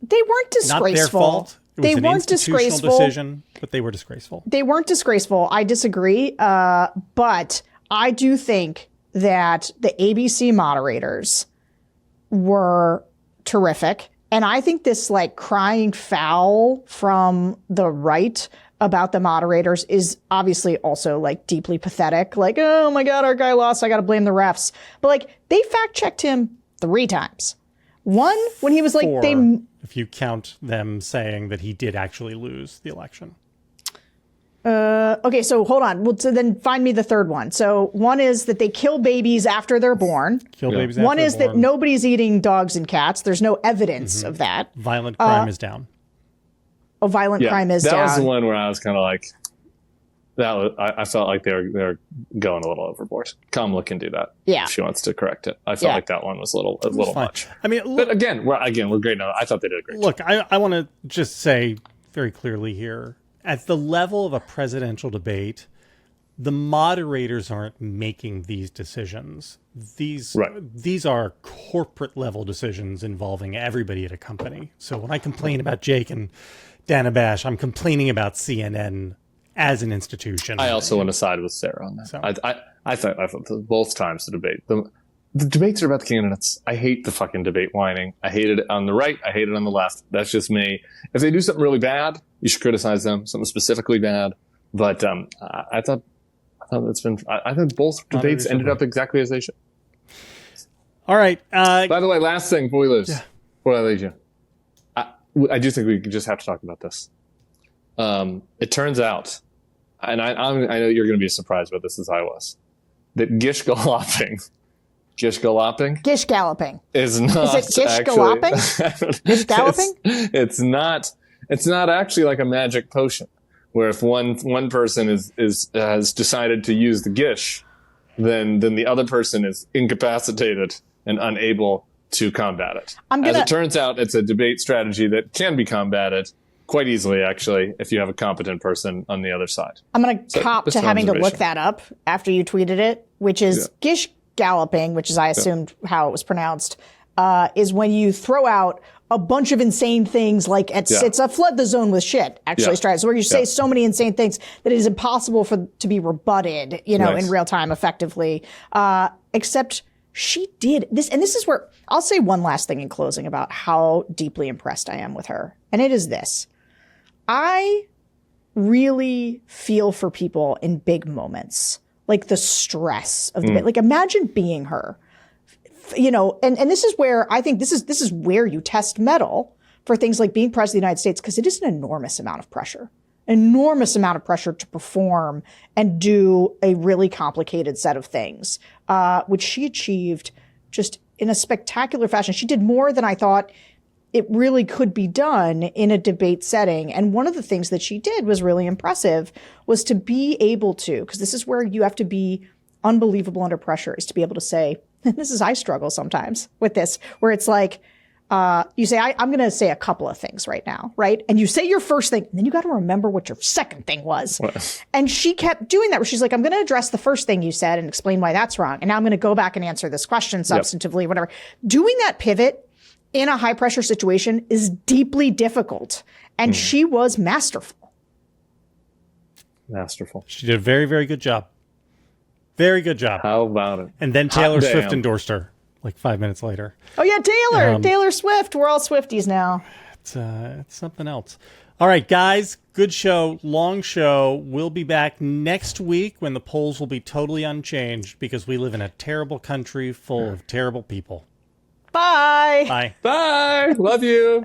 They weren't disgraceful. Not their fault. It was an institutional decision, but they were disgraceful. They weren't disgraceful. I disagree. But I do think that the ABC moderators were terrific. And I think this like crying foul from the right about the moderators is obviously also like deeply pathetic. Like, oh my God, our guy lost. I got to blame the refs. But like they fact checked him 3 times. One, when he was like, 4, if you count them saying that he did actually lose the election. Okay, so hold on. Well, so then find me the third one. So one is that they kill babies after they're born. One is that nobody's eating dogs and cats. There's no evidence of that. Violent crime is down. Violent crime is down. That was the one where I was kind of like, I felt like they're going a little overboard. Kamala can do that. Yeah, if she wants to correct it. I felt like that one was a little much. I mean, look, but again, we're great now. I thought they did a great job. Look, I want to just say very clearly here, at the level of a presidential debate, the moderators aren't making these decisions. These are corporate level decisions involving everybody at a company. So when I complain about Jake and Dana Bash, I'm complaining about CNN as an institution. I also want to side with Sarah on that. So. I thought both times the debate. The debates are about the candidates. I hate the fucking debate whining. I hate it on the right. I hate it on the left. That's just me. If they do something really bad, you should criticize them. Something specifically bad. But I thought both debates ended up exactly as they should. All right. By the way, last thing before we lose, before I leave you, I do think we just have to talk about this. It turns out, and I know you're going to be as surprised about this as I was, that Gish Galloping Gish galloping Gish galloping. is not. Is it gish actually, galloping? Gish galloping? It's not. It's not actually like a magic potion, where if one person has decided to use the gish, then the other person is incapacitated and unable to combat it. As it turns out, it's a debate strategy that can be combated quite easily, actually, if you have a competent person on the other side. I'm going to cop to having to look that up after you tweeted it, which is gish galloping, which is, I assumed, how it was pronounced, is when you throw out a bunch of insane things, like it's a flood the zone with shit, actually, strategy, where you say so many insane things that it is impossible to be rebutted, in real time effectively, except she did this. And this is where I'll say one last thing in closing about how deeply impressed I am with her. And it is this. I really feel for people in big moments, like the stress of the bit. Like, imagine being her, and this is where I think this is where you test mettle for things like being president of the United States, because it is an enormous amount of pressure to perform and do a really complicated set of things, which she achieved just in a spectacular fashion. She did more than I thought it really could be done in a debate setting. And one of the things that she did was really impressive, was to be able to, because this is where you have to be unbelievable under pressure, is to be able to say, and this is, I struggle sometimes with this, where it's like, you say, I'm going to say a couple of things right now, right? And you say your first thing, and then you got to remember what your second thing was. What? And she kept doing that, where she's like, I'm going to address the first thing you said and explain why that's wrong. And now I'm going to go back and answer this question substantively, whatever. Doing that pivot in a high pressure situation is deeply difficult. And she was masterful. Masterful. She did a very, very good job. Very good job. How about it? And then Taylor Swift endorsed her like 5 minutes later. Oh, yeah, Taylor Swift. We're all Swifties now. It's something else. All right, guys, good show, long show. We'll be back next week when the polls will be totally unchanged, because we live in a terrible country full of terrible people. Bye. Bye. Bye. Love you.